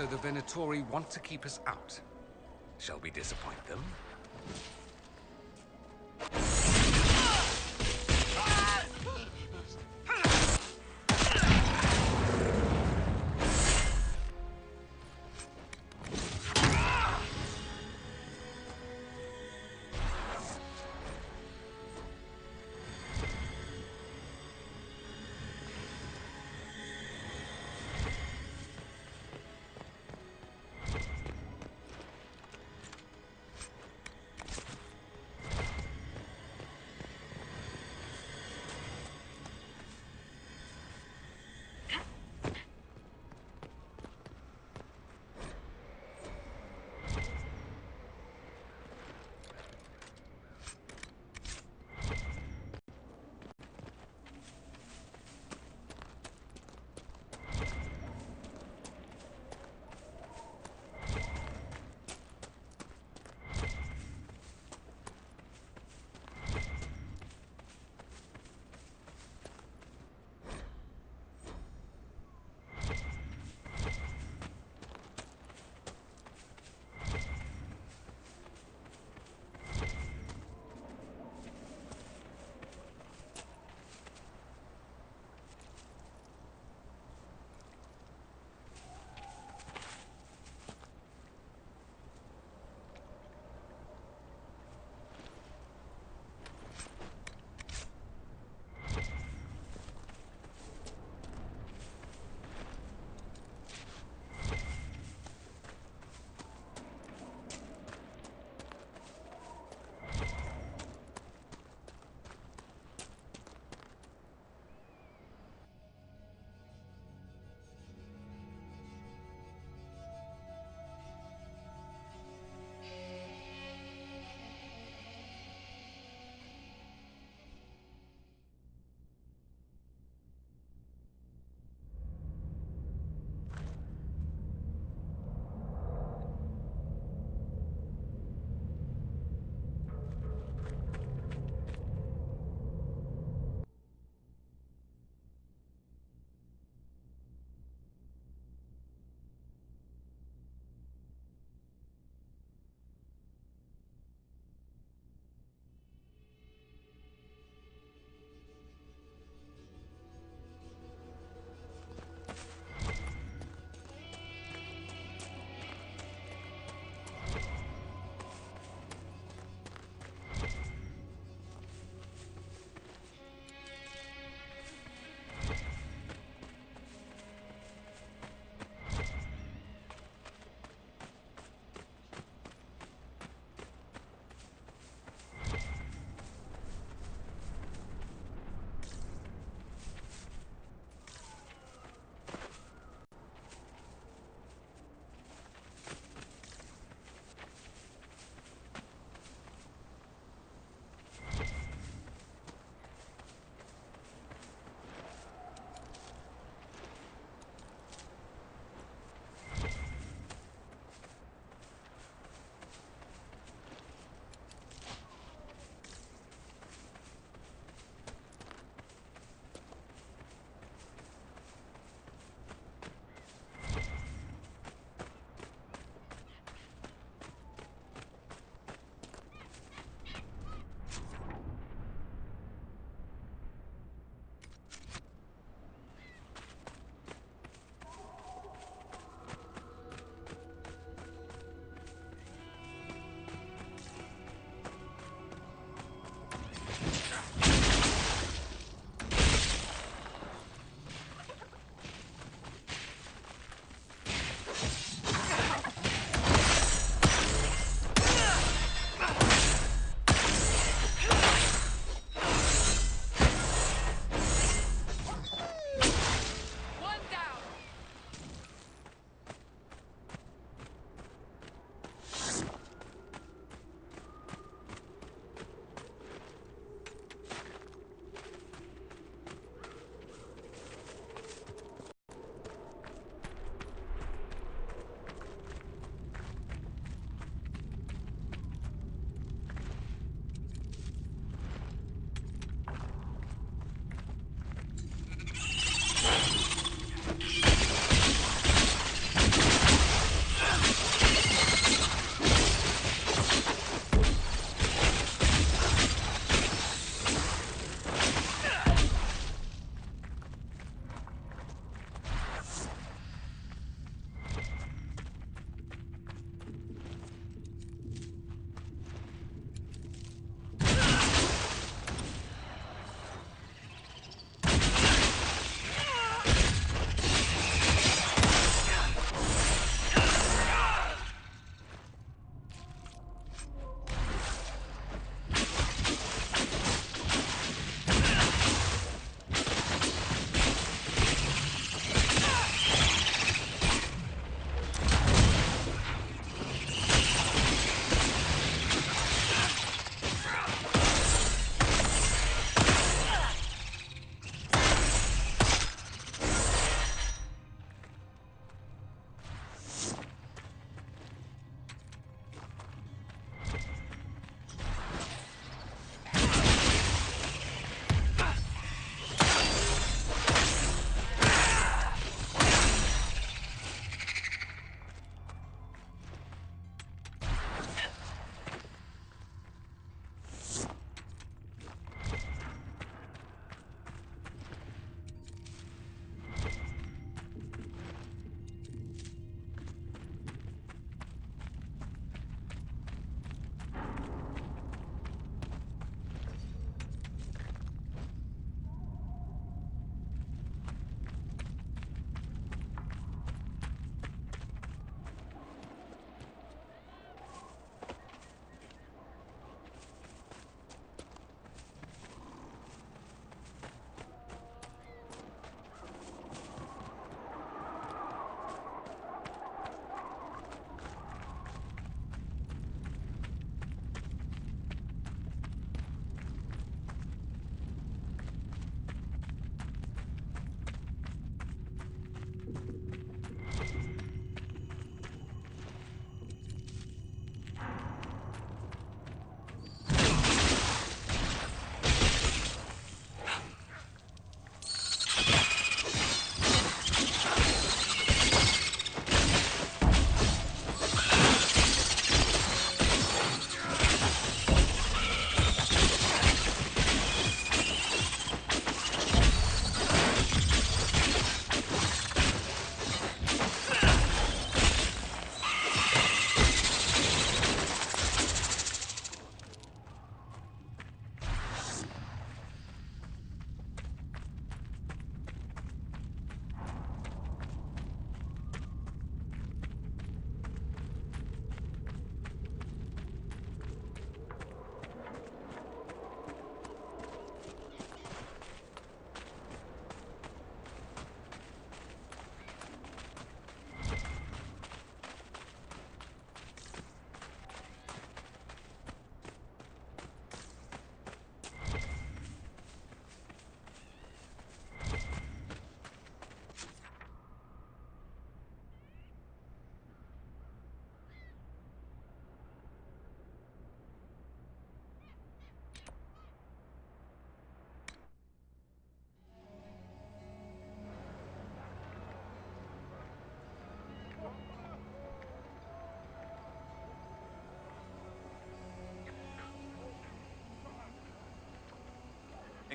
so the Venatori want to keep us out. Shall we disappoint them?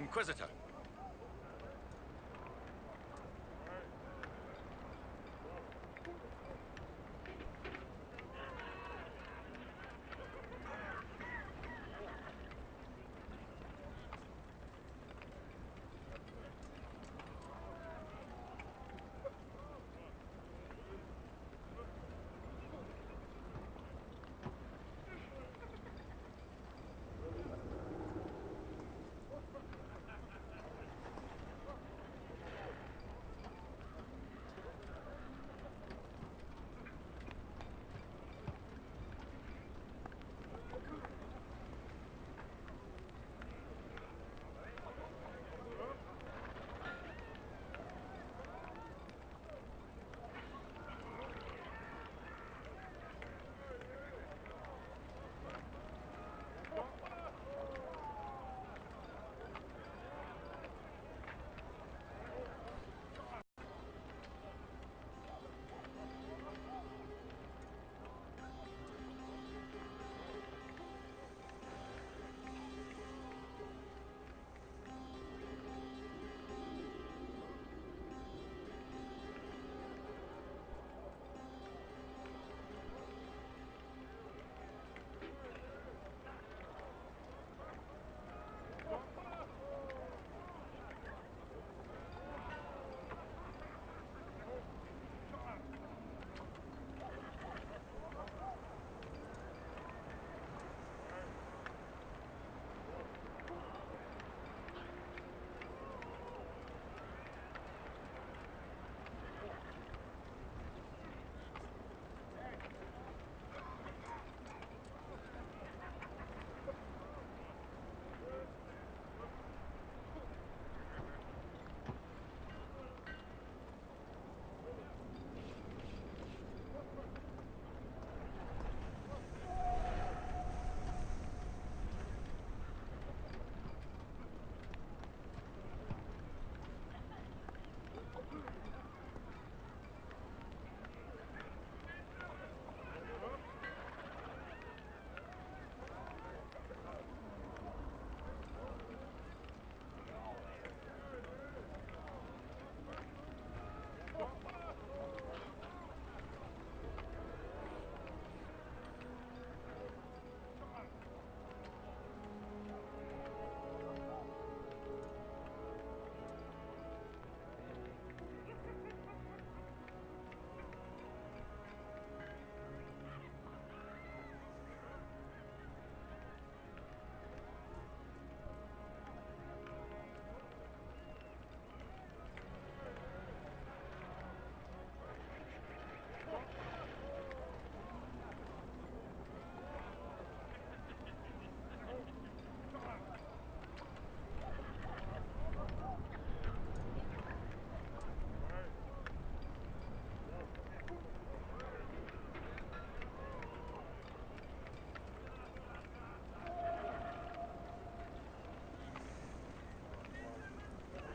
Inquisitor.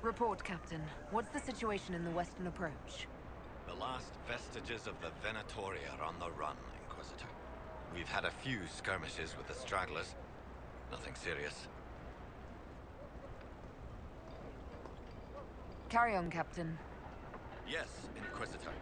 Report, Captain. What's the situation in the western approach? The last vestiges of the Venatori are on the run, Inquisitor. We've had a few skirmishes with the stragglers. Nothing serious. Carry on, Captain. Yes, Inquisitor.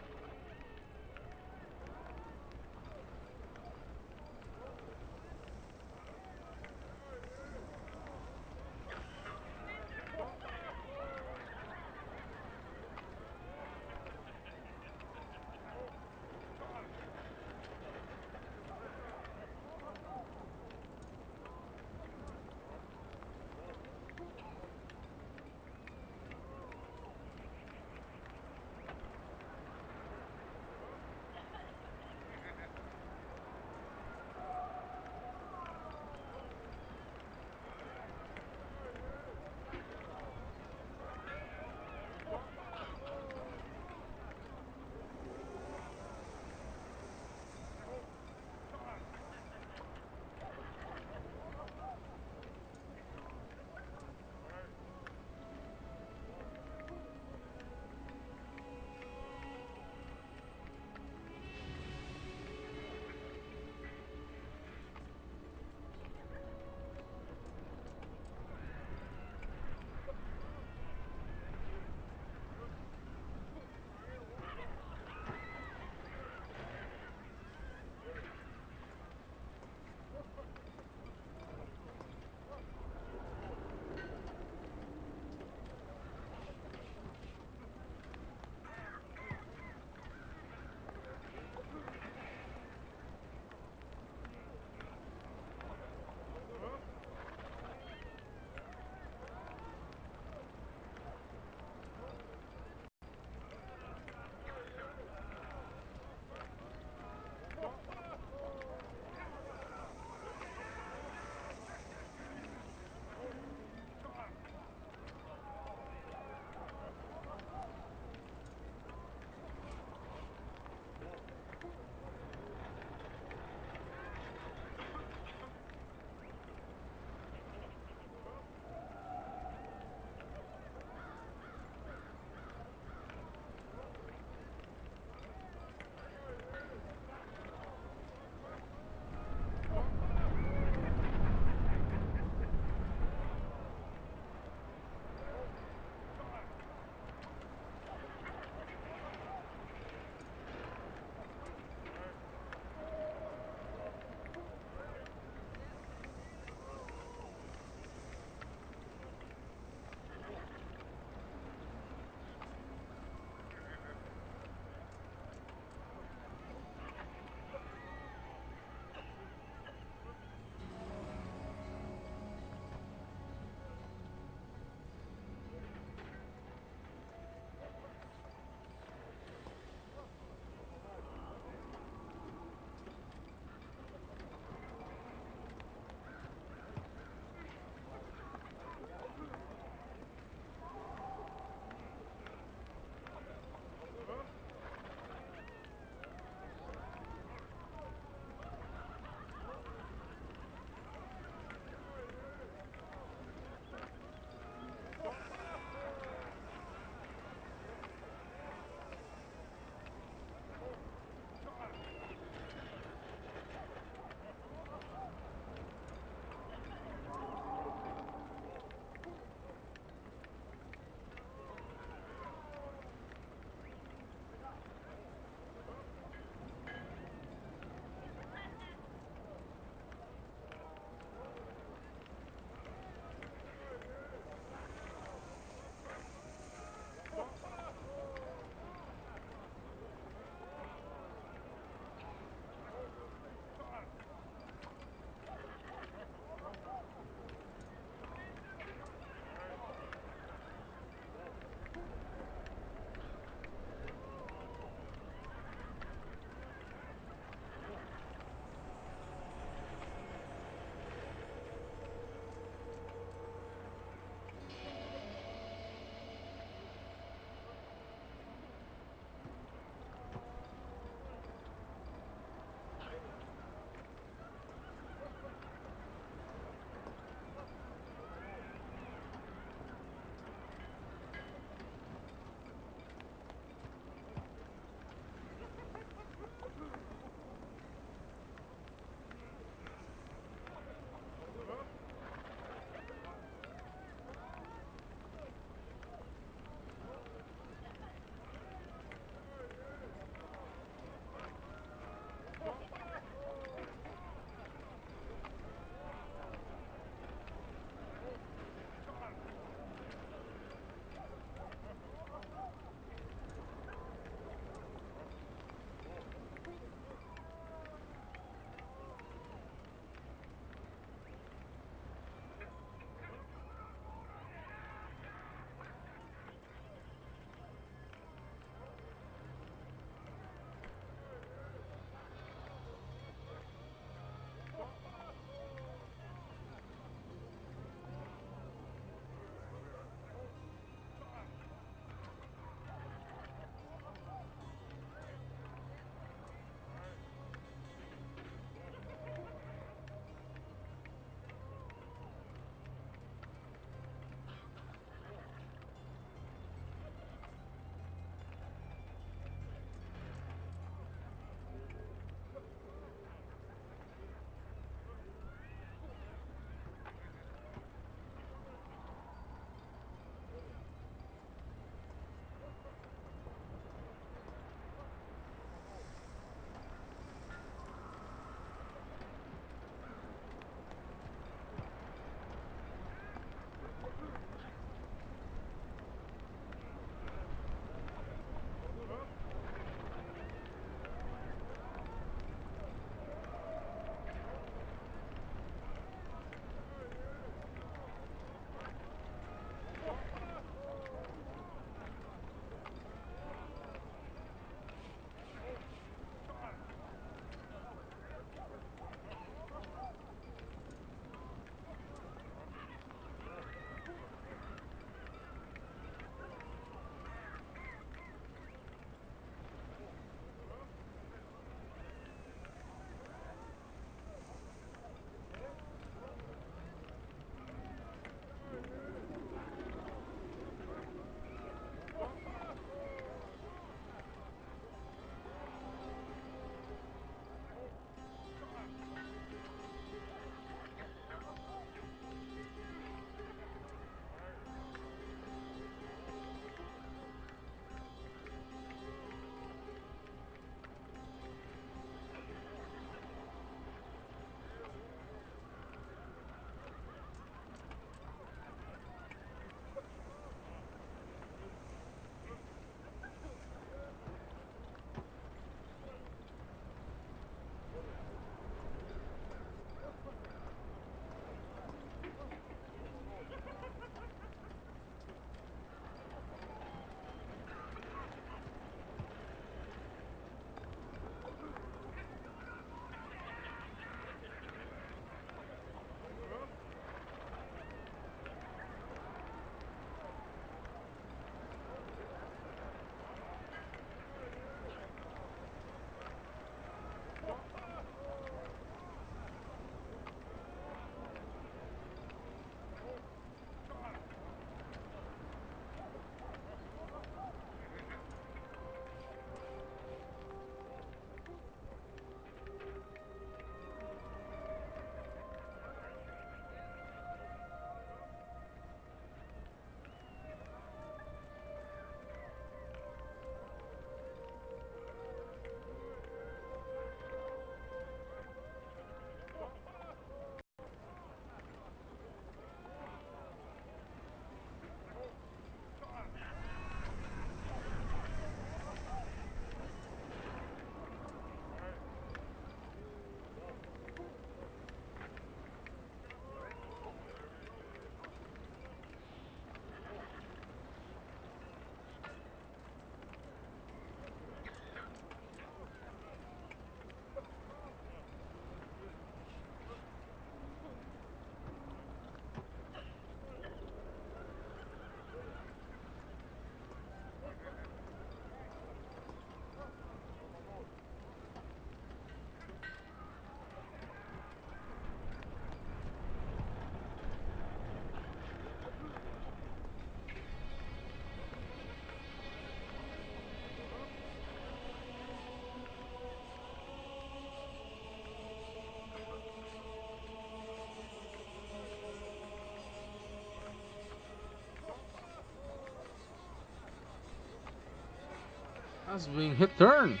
has been returned.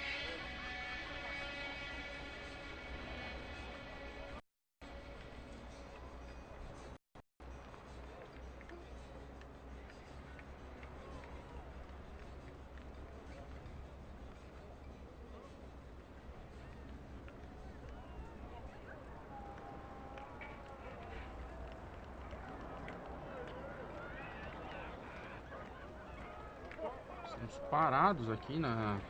Estamos parados aqui no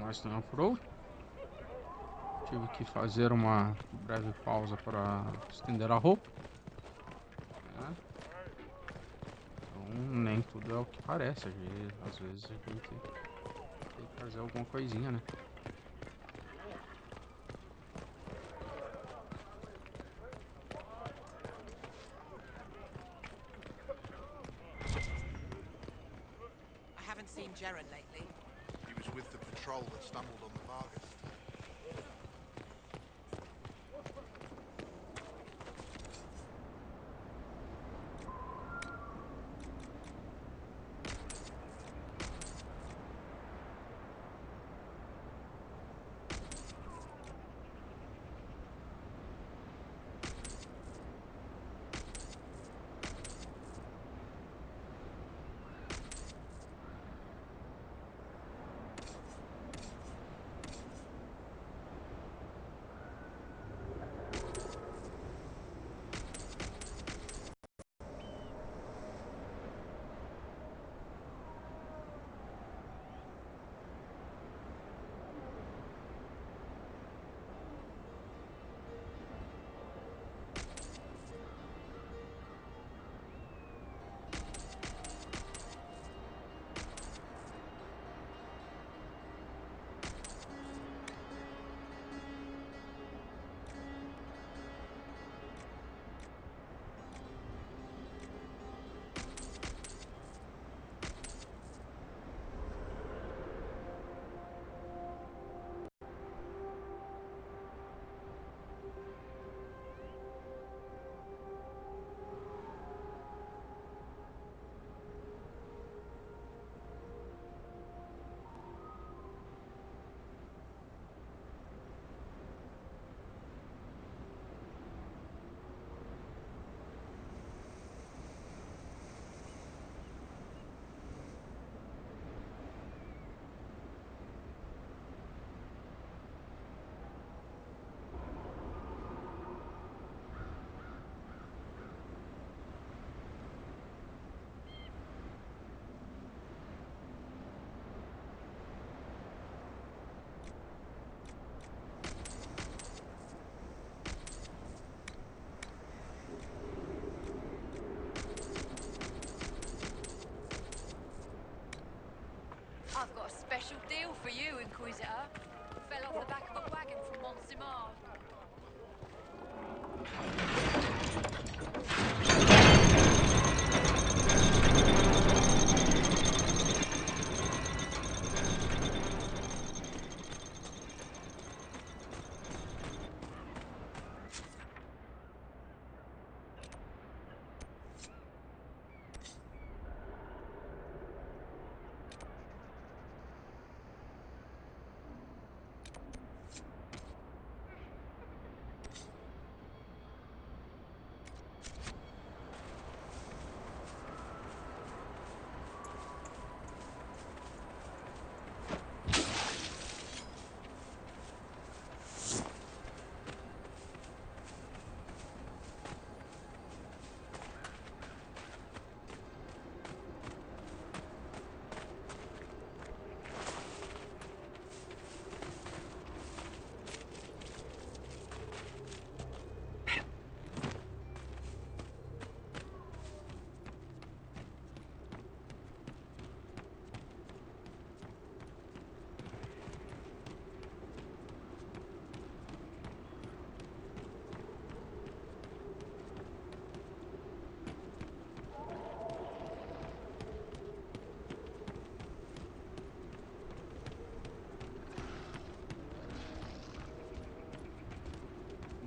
Western Off-Road. Tive que fazer uma breve pausa para estender a roupa, né? Então nem tudo é o que parece. Às vezes a gente tem que fazer alguma coisinha, né? Jaren lately. He was with the patrol that stumbled on the Vargas. I've got a special deal for you, Inquisitor. Fell off the back of a wagon from Montsimard.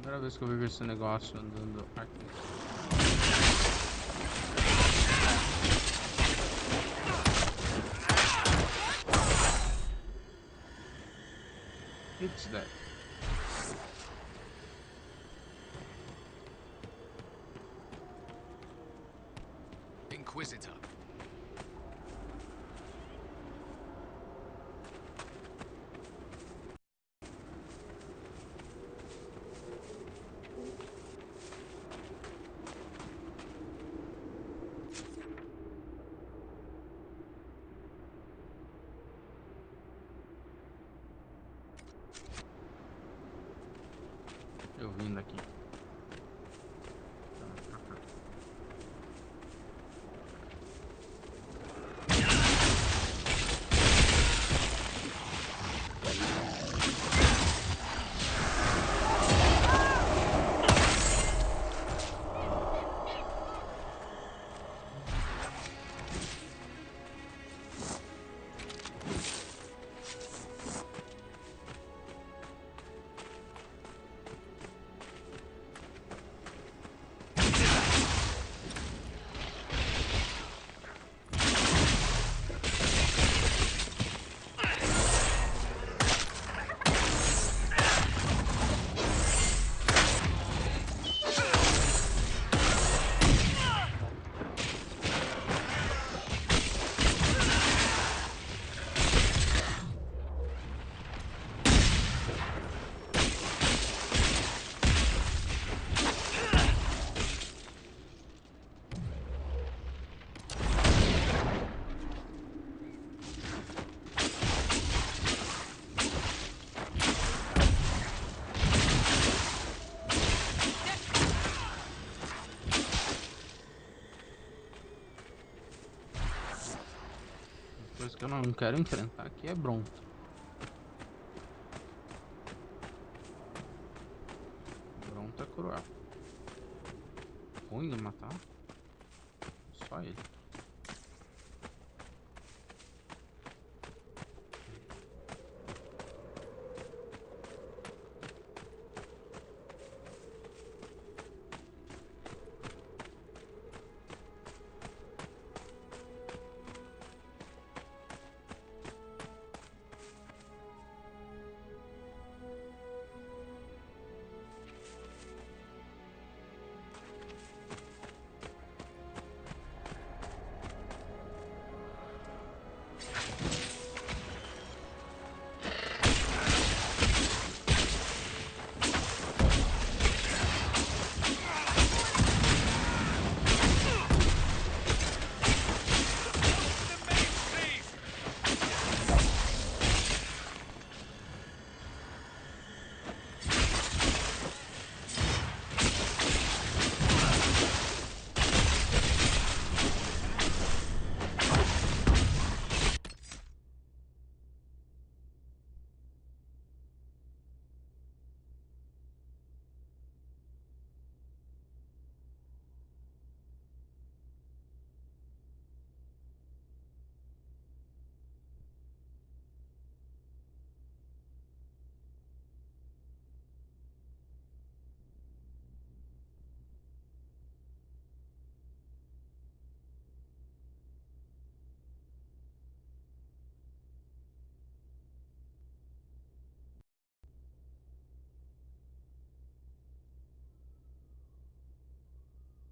Primeira vez que eu vejo esse negócio andando aqui. What's that? Inquisitor. Eu vindo aqui. Coisa que eu não quero enfrentar aqui é Bronto. Bronto é cruel. Ruim de matar. Só ele.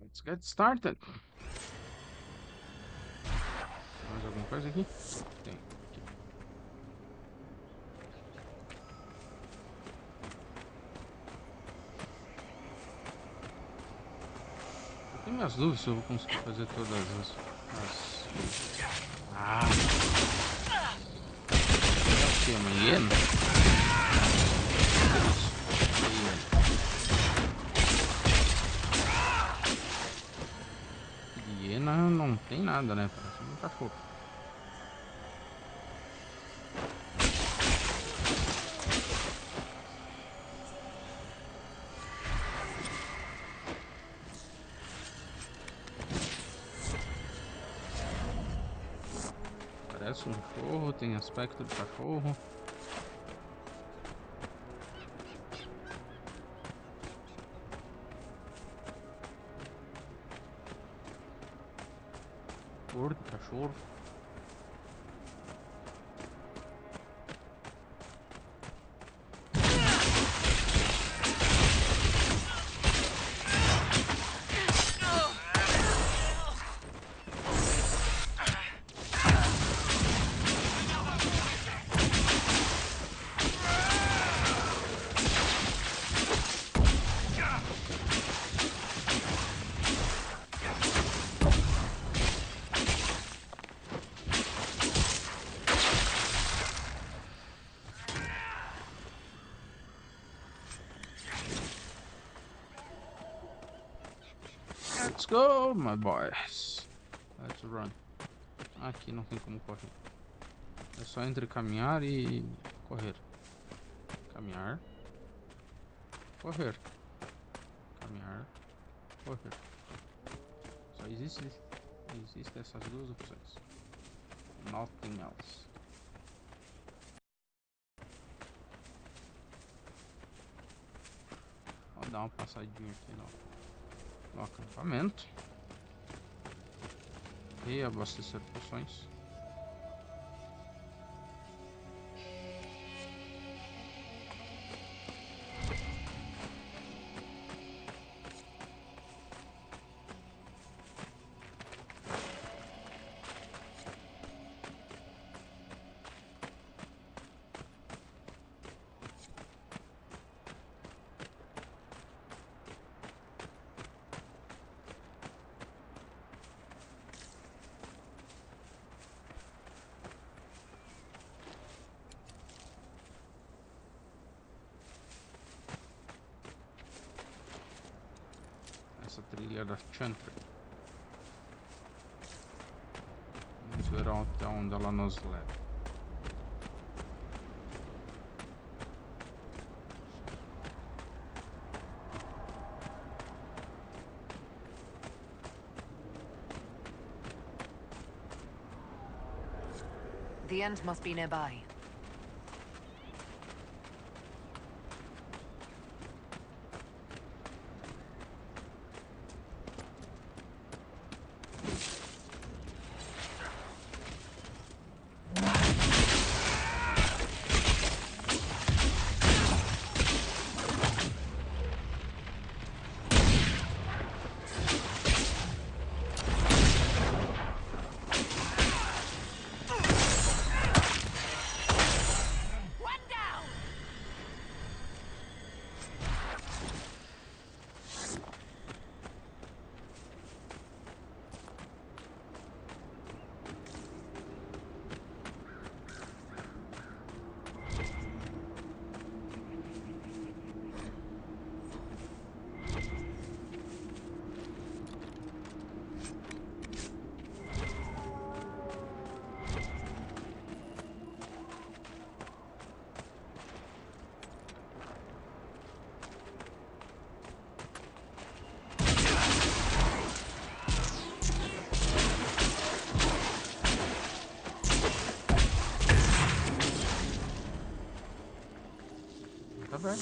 Let's get started. Mais alguma coisa aqui? Tem. Aqui. Eu tenho minhas dúvidas se eu vou conseguir fazer todas as... Ah! É o que? Uma hiena? Hiena não tem nada, né? Parece um cachorro. Parece um cachorro, tem aspecto de cachorro. Cor de cachorro. Let's go, my boys. Let's run. Aqui não tem como correr. É só entre caminhar e correr. Caminhar. Correr. Caminhar. Correr. Só existem essas duas opções. Nothing else. Vou dar uma passadinha aqui no acampamento. E abastecer poções. Essa trilha da Chantre. Vamos ver até onde ela nos leva. The end must be nearby. Tá bem.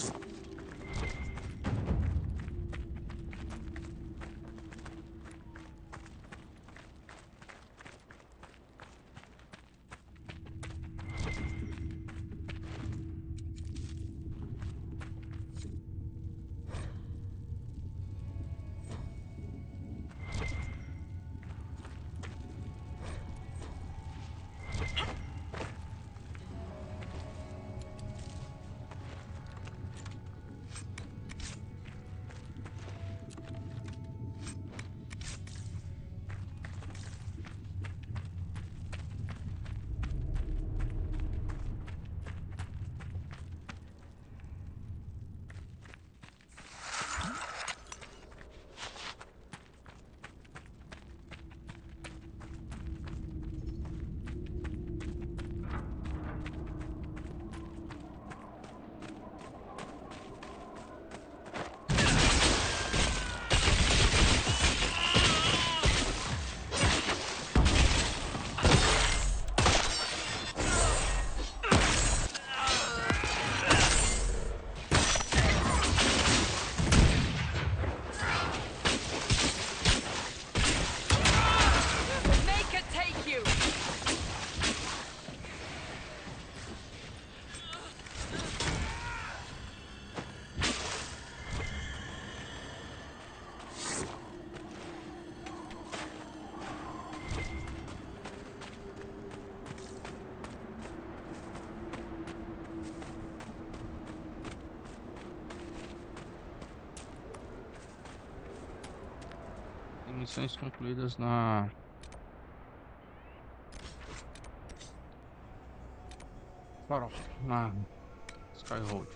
Missões concluídas na Skyhold.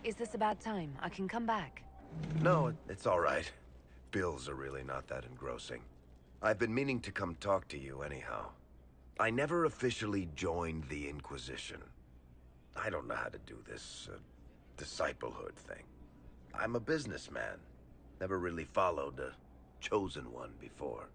Is this a bad time? I can come back. No, it's all right. Bills are really not that engrossing. I've been meaning to come talk to you anyhow. I never officially joined the Inquisition. I don't know how to do this disciplehood thing. I'm a businessman. Never really followed a chosen one before.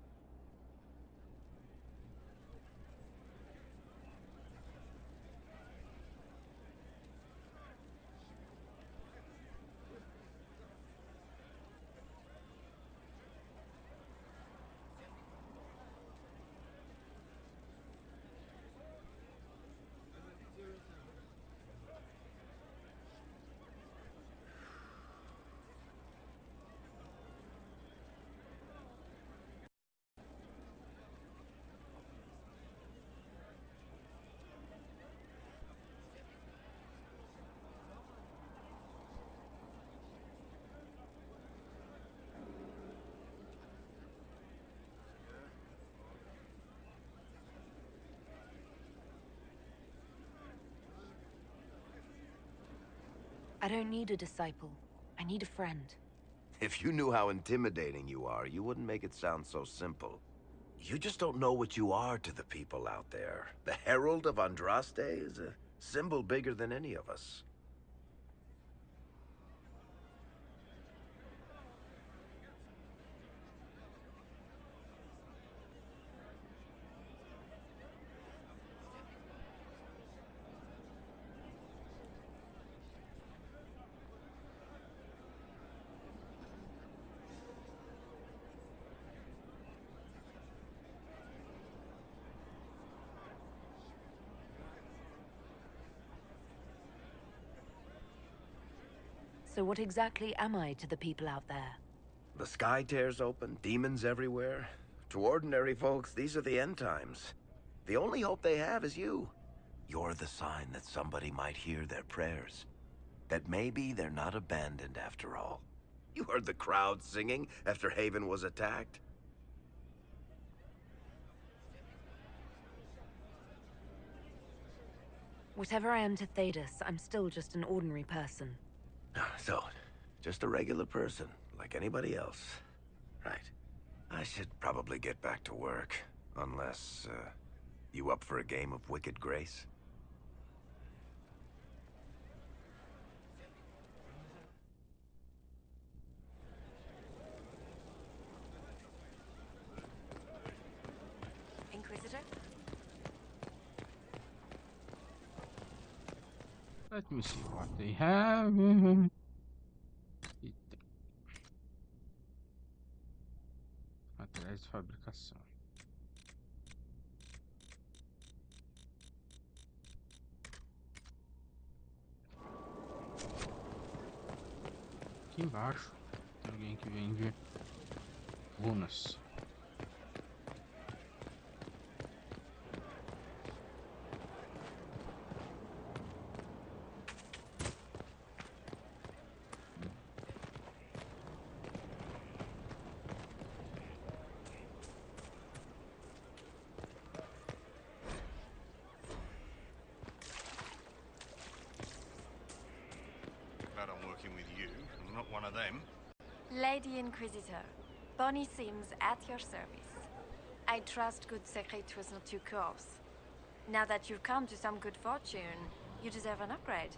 I don't need a disciple. I need a friend. If you knew how intimidating you are, you wouldn't make it sound so simple. You just don't know what you are to the people out there. The Herald of Andraste is a symbol bigger than any of us. So what exactly am I to the people out there? The sky tears open, demons everywhere. To ordinary folks, these are the end times. The only hope they have is you. You're the sign that somebody might hear their prayers. That maybe they're not abandoned after all. You heard the crowd singing after Haven was attacked? Whatever I am to Thedas, I'm still just an ordinary person. So, just a regular person, like anybody else. Right. I should probably get back to work. Unless, you up for a game of Wicked Grace? Inquisitor? Let me see what they have. Materiais de fabricação. Aqui embaixo tem alguém que vende runas. One of them. Lady Inquisitor, Bonnie Sims at your service. I trust good secret was not too coarse. Now that you've come to some good fortune, you deserve an upgrade.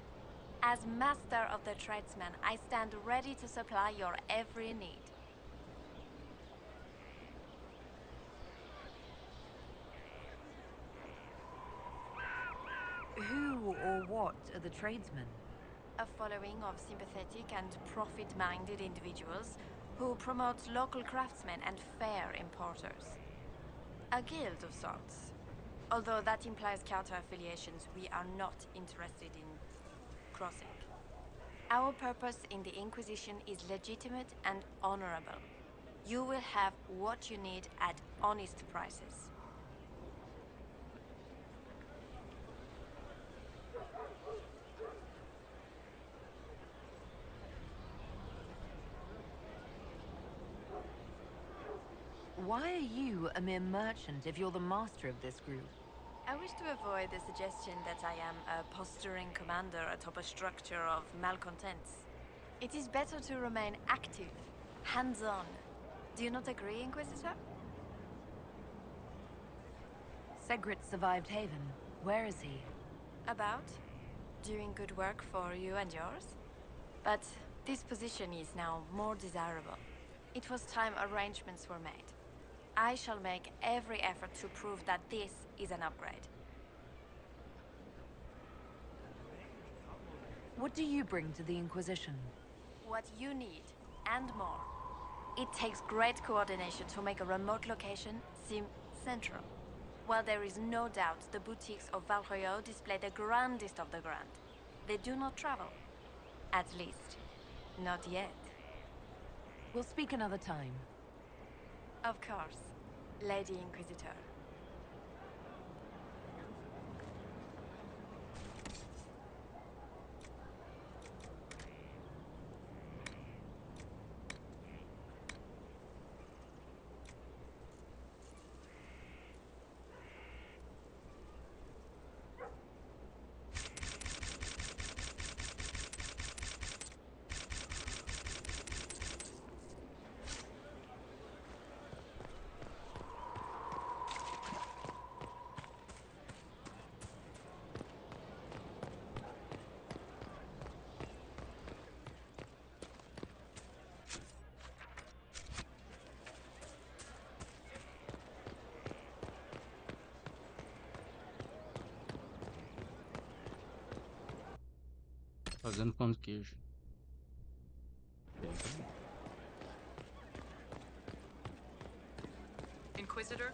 As master of the tradesman, I stand ready to supply your every need. Who or what are the tradesmen? A following of sympathetic and profit-minded individuals who promote local craftsmen and fair importers. A guild of sorts. Although that implies counter-affiliations we are not interested in crossing. Our purpose in the Inquisition is legitimate and honorable. You will have what you need at honest prices. Why are you a mere merchant if you're the master of this group? I wish to avoid the suggestion that I am a posturing commander atop a structure of malcontents. It is better to remain active, hands-on. Do you not agree, Inquisitor? Segrit survived Haven. Where is he? About? Doing good work for you and yours? But this position is now more desirable. It was time arrangements were made. I shall make every effort to prove that this is an upgrade. What do you bring to the Inquisition? What you need, and more. It takes great coordination to make a remote location seem central. While there is no doubt the boutiques of Valroyo display the grandest of the grand, they do not travel. At least, not yet. We'll speak another time. Of course, Lady Inquisitor. Fazendo pão de queijo. Inquisitor?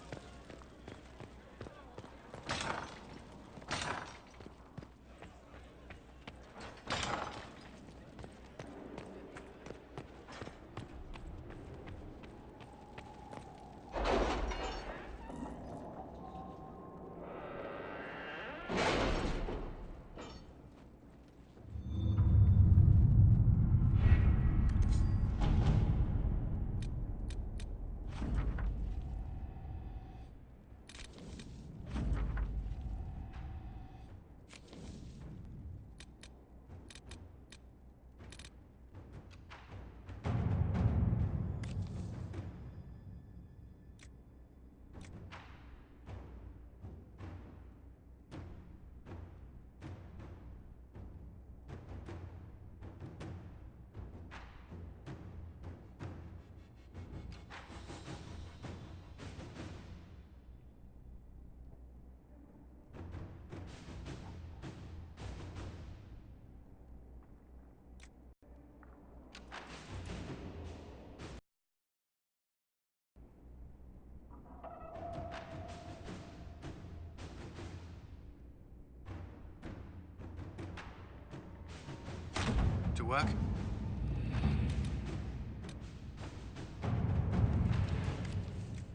To work?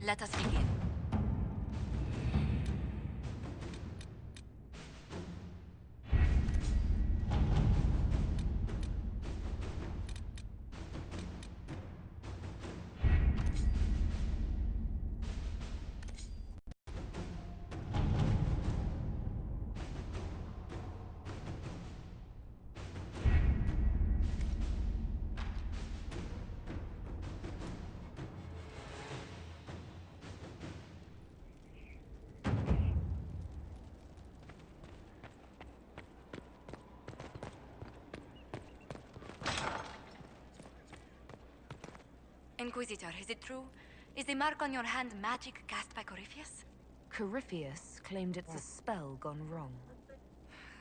Let us begin. Inquisitor, is it true? Is the mark on your hand magic cast by Corypheus? Corypheus claimed it's a spell gone wrong.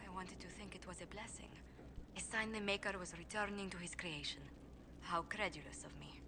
I wanted to think it was a blessing. A sign the Maker was returning to his creation. How credulous of me.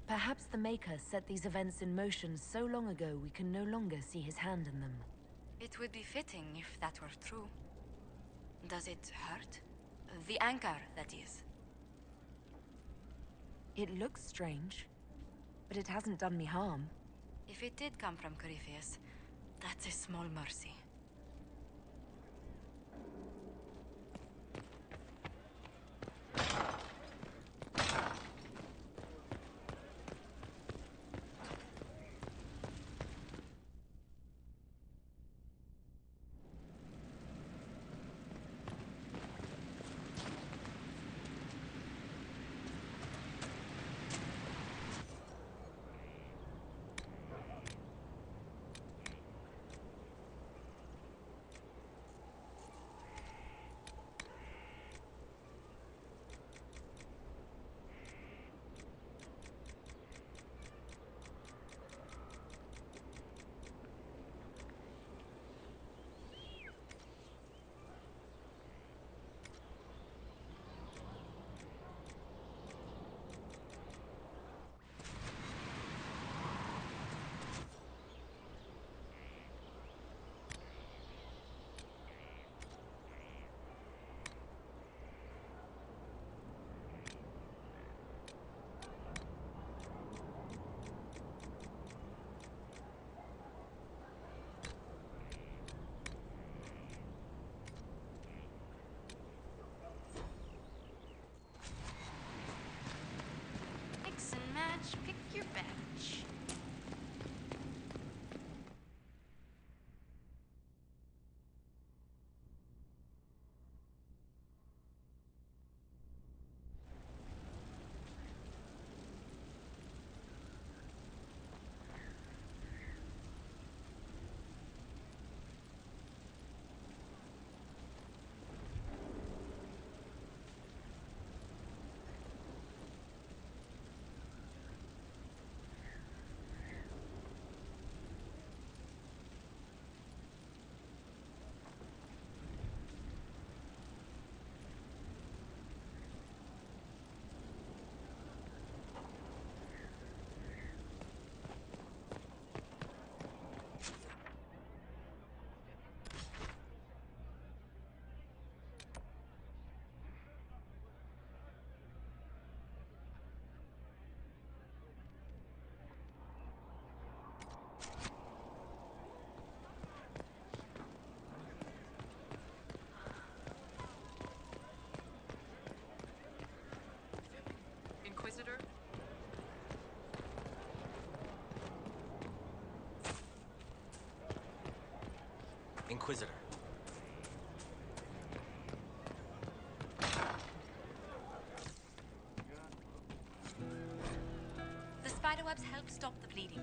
Perhaps the Maker set these events in motion so long ago we can no longer see his hand in them. It would be fitting if that were true. Does it hurt? The anchor, that is. It looks strange, but it hasn't done me harm. If it did come from Corypheus, that's a small mercy. Mix and match, pick your batch. Inquisitor? Inquisitor. The spiderwebs help stop the bleeding,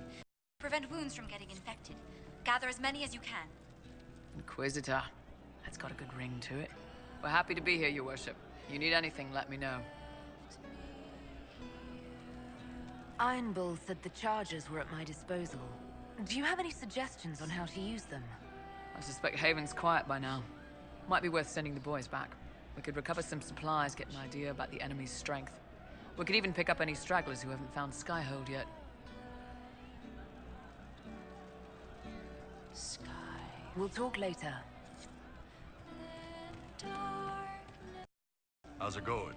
prevent wounds from getting infected. Gather as many as you can. Inquisitor. That's got a good ring to it. We're happy to be here, Your Worship. You need anything, let me know. Iron Bull said the charges were at my disposal. Do you have any suggestions on how to use them? I suspect Haven's quiet by now. Might be worth sending the boys back. We could recover some supplies, get an idea about the enemy's strength. We could even pick up any stragglers who haven't found Skyhold yet. We'll talk later. How's it going?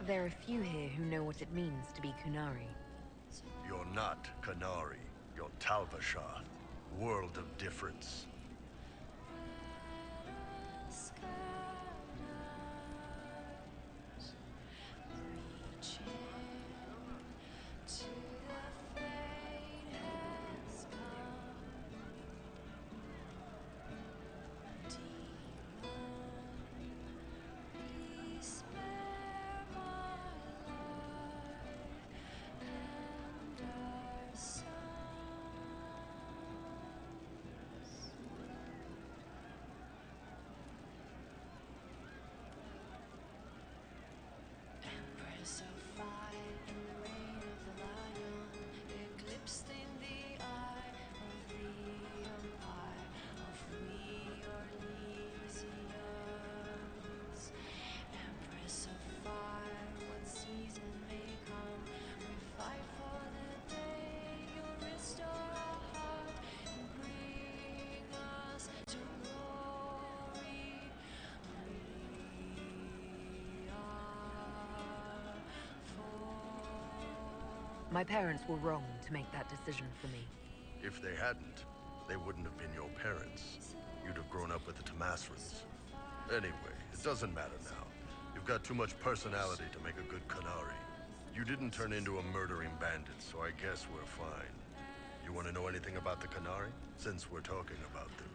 There are few here who know what it means to be Qunari. You're not Qunari. You're Talvashar. World of difference. My parents were wrong to make that decision for me. If they hadn't, they wouldn't have been your parents. You'd have grown up with the Tamasrans. Anyway, it doesn't matter now. You've got too much personality to make a good Qunari. You didn't turn into a murdering bandit, so I guess we're fine. You want to know anything about the Qunari? Since we're talking about them.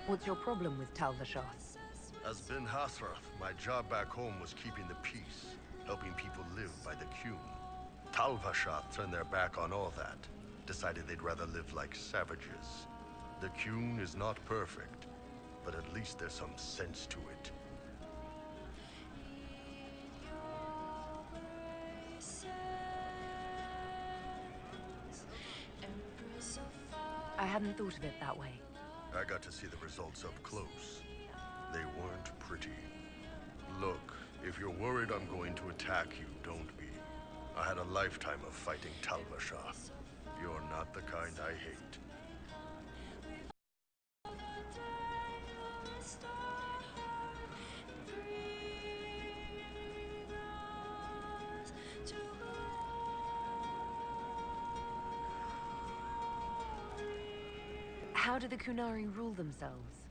What's your problem with Tava Adaar? As Ben Hasrath, my job back home was keeping the peace, helping people live by the Qun. Tava Adaar turned their back on all that, decided they'd rather live like savages. The Qun is not perfect, but at least there's some sense to it. I hadn't thought of it that way. I got to see the results up close. They weren't pretty. Look, if you're worried I'm going to attack you, don't be. I had a lifetime of fighting Tava Adaar. You're not the kind I hate. How do the Qunari rule themselves?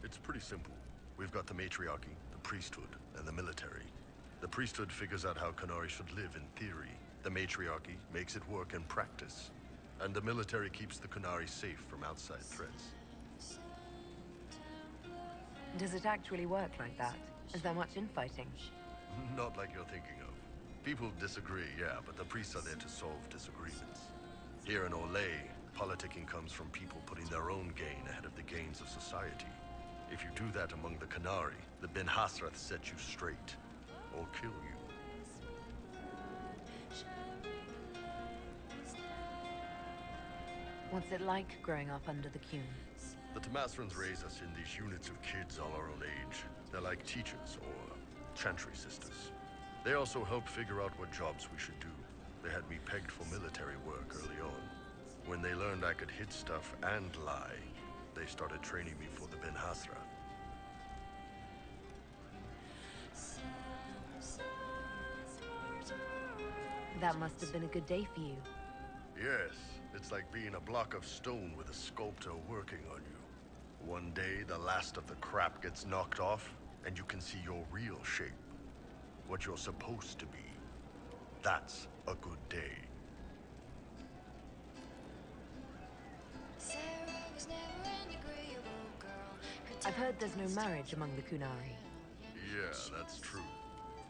It's pretty simple. We've got the matriarchy, the priesthood, and the military. The priesthood figures out how Qunari should live in theory. The matriarchy makes it work in practice. And the military keeps the Qunari safe from outside threats. Does it actually work like that? Is there much infighting? Not like you're thinking of. People disagree, yeah, but the priests are there to solve disagreements. Here in Olay, politicking comes from people putting their own gain ahead of the gains of society. If you do that among the Qunari, the Ben Hasrath set you straight, or kill you. What's it like growing up under the Qun? The Tamasrans raise us in these units of kids all our own age. They're like teachers or chantry sisters. They also help figure out what jobs we should do. They had me pegged for military work early on. When they learned I could hit stuff and lie, they started training me for the Ben Hasrath. That must have been a good day for you. Yes, it's like being a block of stone with a sculptor working on you. One day, the last of the crap gets knocked off, and you can see your real shape. What you're supposed to be. That's a good day. I've heard there's no marriage among the Qunari. Yeah, that's true.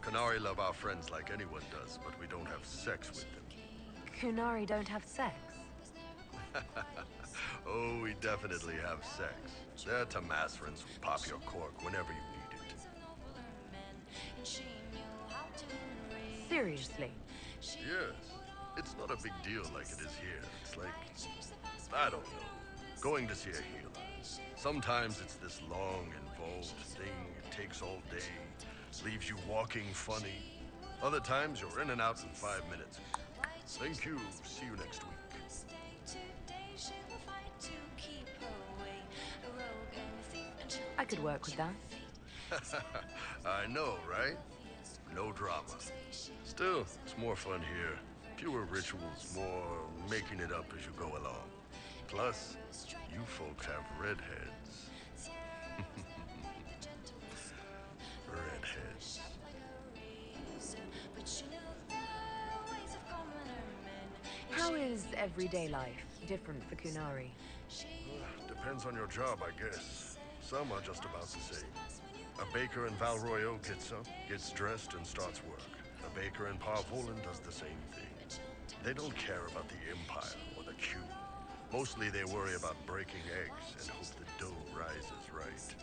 Qunari love our friends like anyone does, but we don't have sex with them. Qunari don't have sex? Oh, we definitely have sex. They're Tamasrans who pop your cork whenever you need it. Seriously? Yes. It's not a big deal like it is here. It's like, I don't know, going to see a healer. Sometimes it's this long, involved thing. It takes all day, leaves you walking funny. Other times you're in and out in 5 minutes. Thank you. See you next week. I could work with that. I know, right? No drama. Still, it's more fun here. Fewer rituals, more making it up as you go along. Plus, you folks have redheads. Redheads. How is everyday life different for Qunari? Depends on your job, I guess. Some are just about the same. A baker in Val Royeaux gets up, gets dressed, and starts work. A baker in Parvolan does the same thing. They don't care about the Empire or the Q. Mostly they worry about breaking eggs and hope the dough rises right.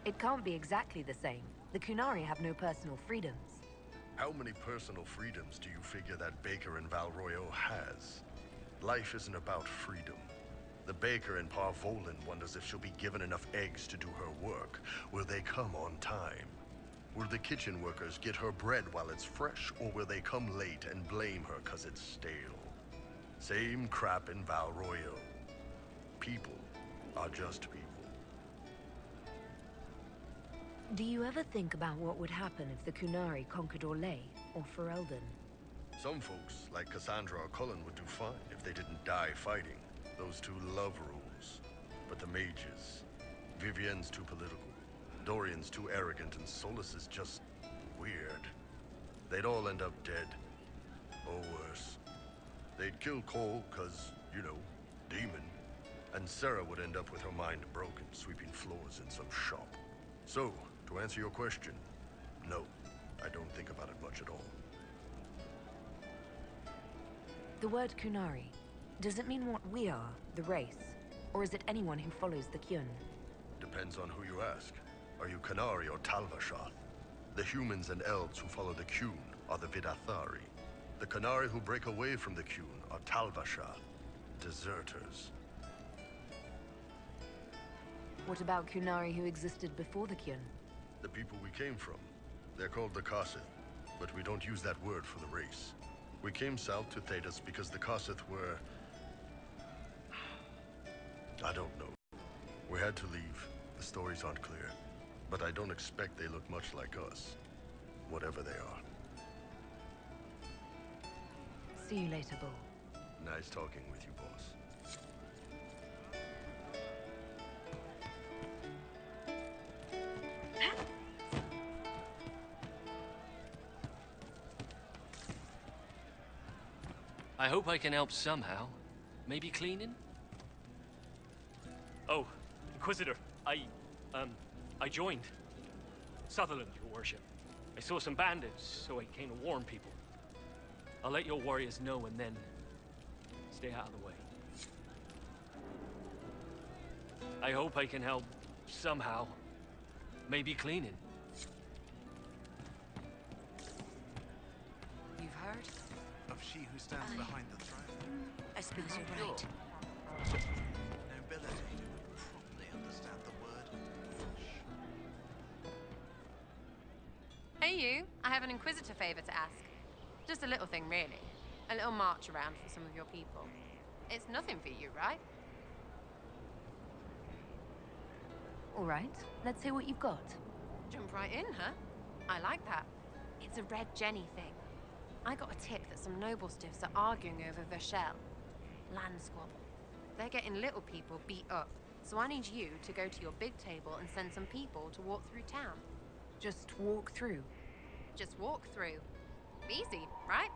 It can't be exactly the same. The Qunari have no personal freedoms. How many personal freedoms do you figure that baker in Val Royeaux has? Life isn't about freedom. The baker in Parvolan wonders if she'll be given enough eggs to do her work. Will they come on time? Will the kitchen workers get her bread while it's fresh, or will they come late and blame her 'cause it's stale? Same crap in Val Royeaux. People are just people. Do you ever think about what would happen if the Qunari conquered Orlais or Ferelden? Some folks, like Cassandra or Cullen, would do fine if they didn't die fighting. Those two love rules. But the mages... Vivienne's too political. Dorian's too arrogant, and Solus is just... weird. They'd all end up dead. Or worse. They'd kill Cole, cause, you know, demon. And Sarah would end up with her mind broken, sweeping floors in some shop. So, to answer your question, no. I don't think about it much at all. The word Qunari, does it mean what we are, the race? Or is it anyone who follows the Qun? Depends on who you ask. Are you Qunari or Talvashar? The humans and elves who follow the Qun are the Vidathari. The Qunari who break away from the Qun are Talvashar, deserters. What about Qunari who existed before the Qun? The people we came from. They're called the Kossith, but we don't use that word for the race. We came south to Thedas because the Kossith were... I don't know. We had to leave. The stories aren't clear. But I don't expect they look much like us. Whatever they are. See you later, Bull. Nice talking with you, boss. I hope I can help somehow. Maybe cleaning? Oh, Inquisitor, I joined. Sutherland, your worship. I saw some bandits, so I came to warn people. I'll let your warriors know and then stay out of the way. I hope I can help somehow. Maybe cleaning. You've heard? Of she who stands behind the throne. I suppose you're right. Nobility who would probably understand the word wash. Hey you, I have an Inquisitor favor to ask. Just a little thing, really. A little march around for some of your people. It's nothing for you, right? All right, let's hear what you've got. Jump right in, huh? I like that. It's a Red Jenny thing. I got a tip that some noble stiffs are arguing over VOCÉ. Land squabble. They're getting little people beat up, so I need you to go to your big table and send some people to walk through town. Just walk through? Just walk through. Easy, right?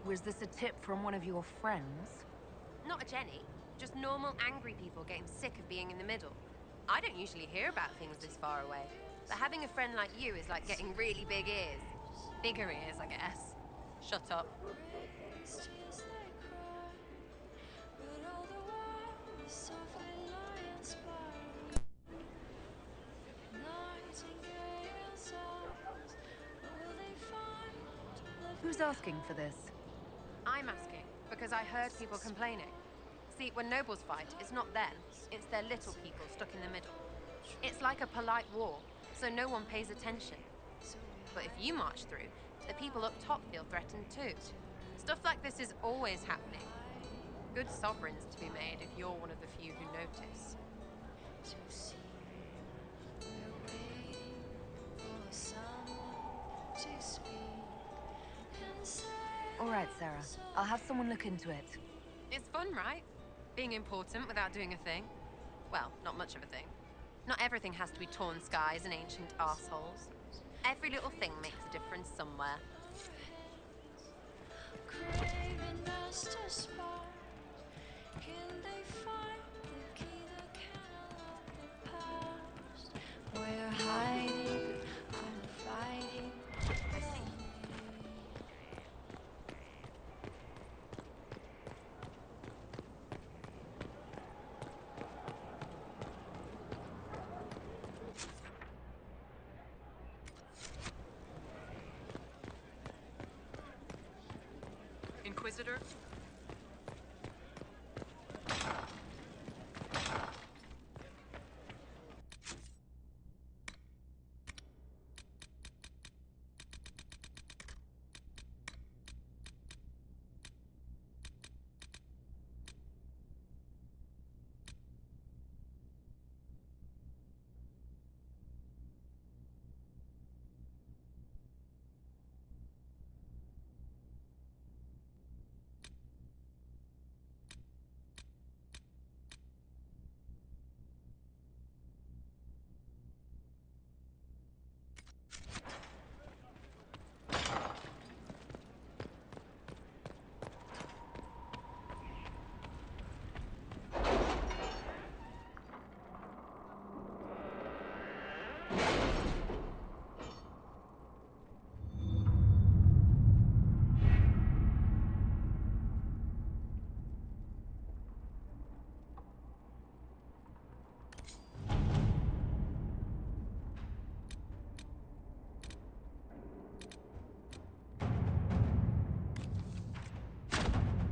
Was this a tip from one of your friends? Not a Jenny. Just normal angry people getting sick of being in the middle. I don't usually hear about things this far away. But having a friend like you is like getting really big ears. Bigger ears, I guess. Shut up. Who's asking for this? I'm asking because I heard people complaining. See, when nobles fight, it's not them, it's their little people stuck in the middle. It's like a polite war, so no one pays attention. But if you march through, the people up top feel threatened too. Stuff like this is always happening. Good sovereigns to be made if you're one of the few who notice. All right, Sarah. I'll have someone look into it. It's fun, right? Being important without doing a thing. Well, not much of a thing. Not everything has to be torn skies and ancient arseholes. Every little thing makes a difference somewhere. We're hiding, I'm fighting. Inquisitor?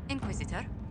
Inquisitor?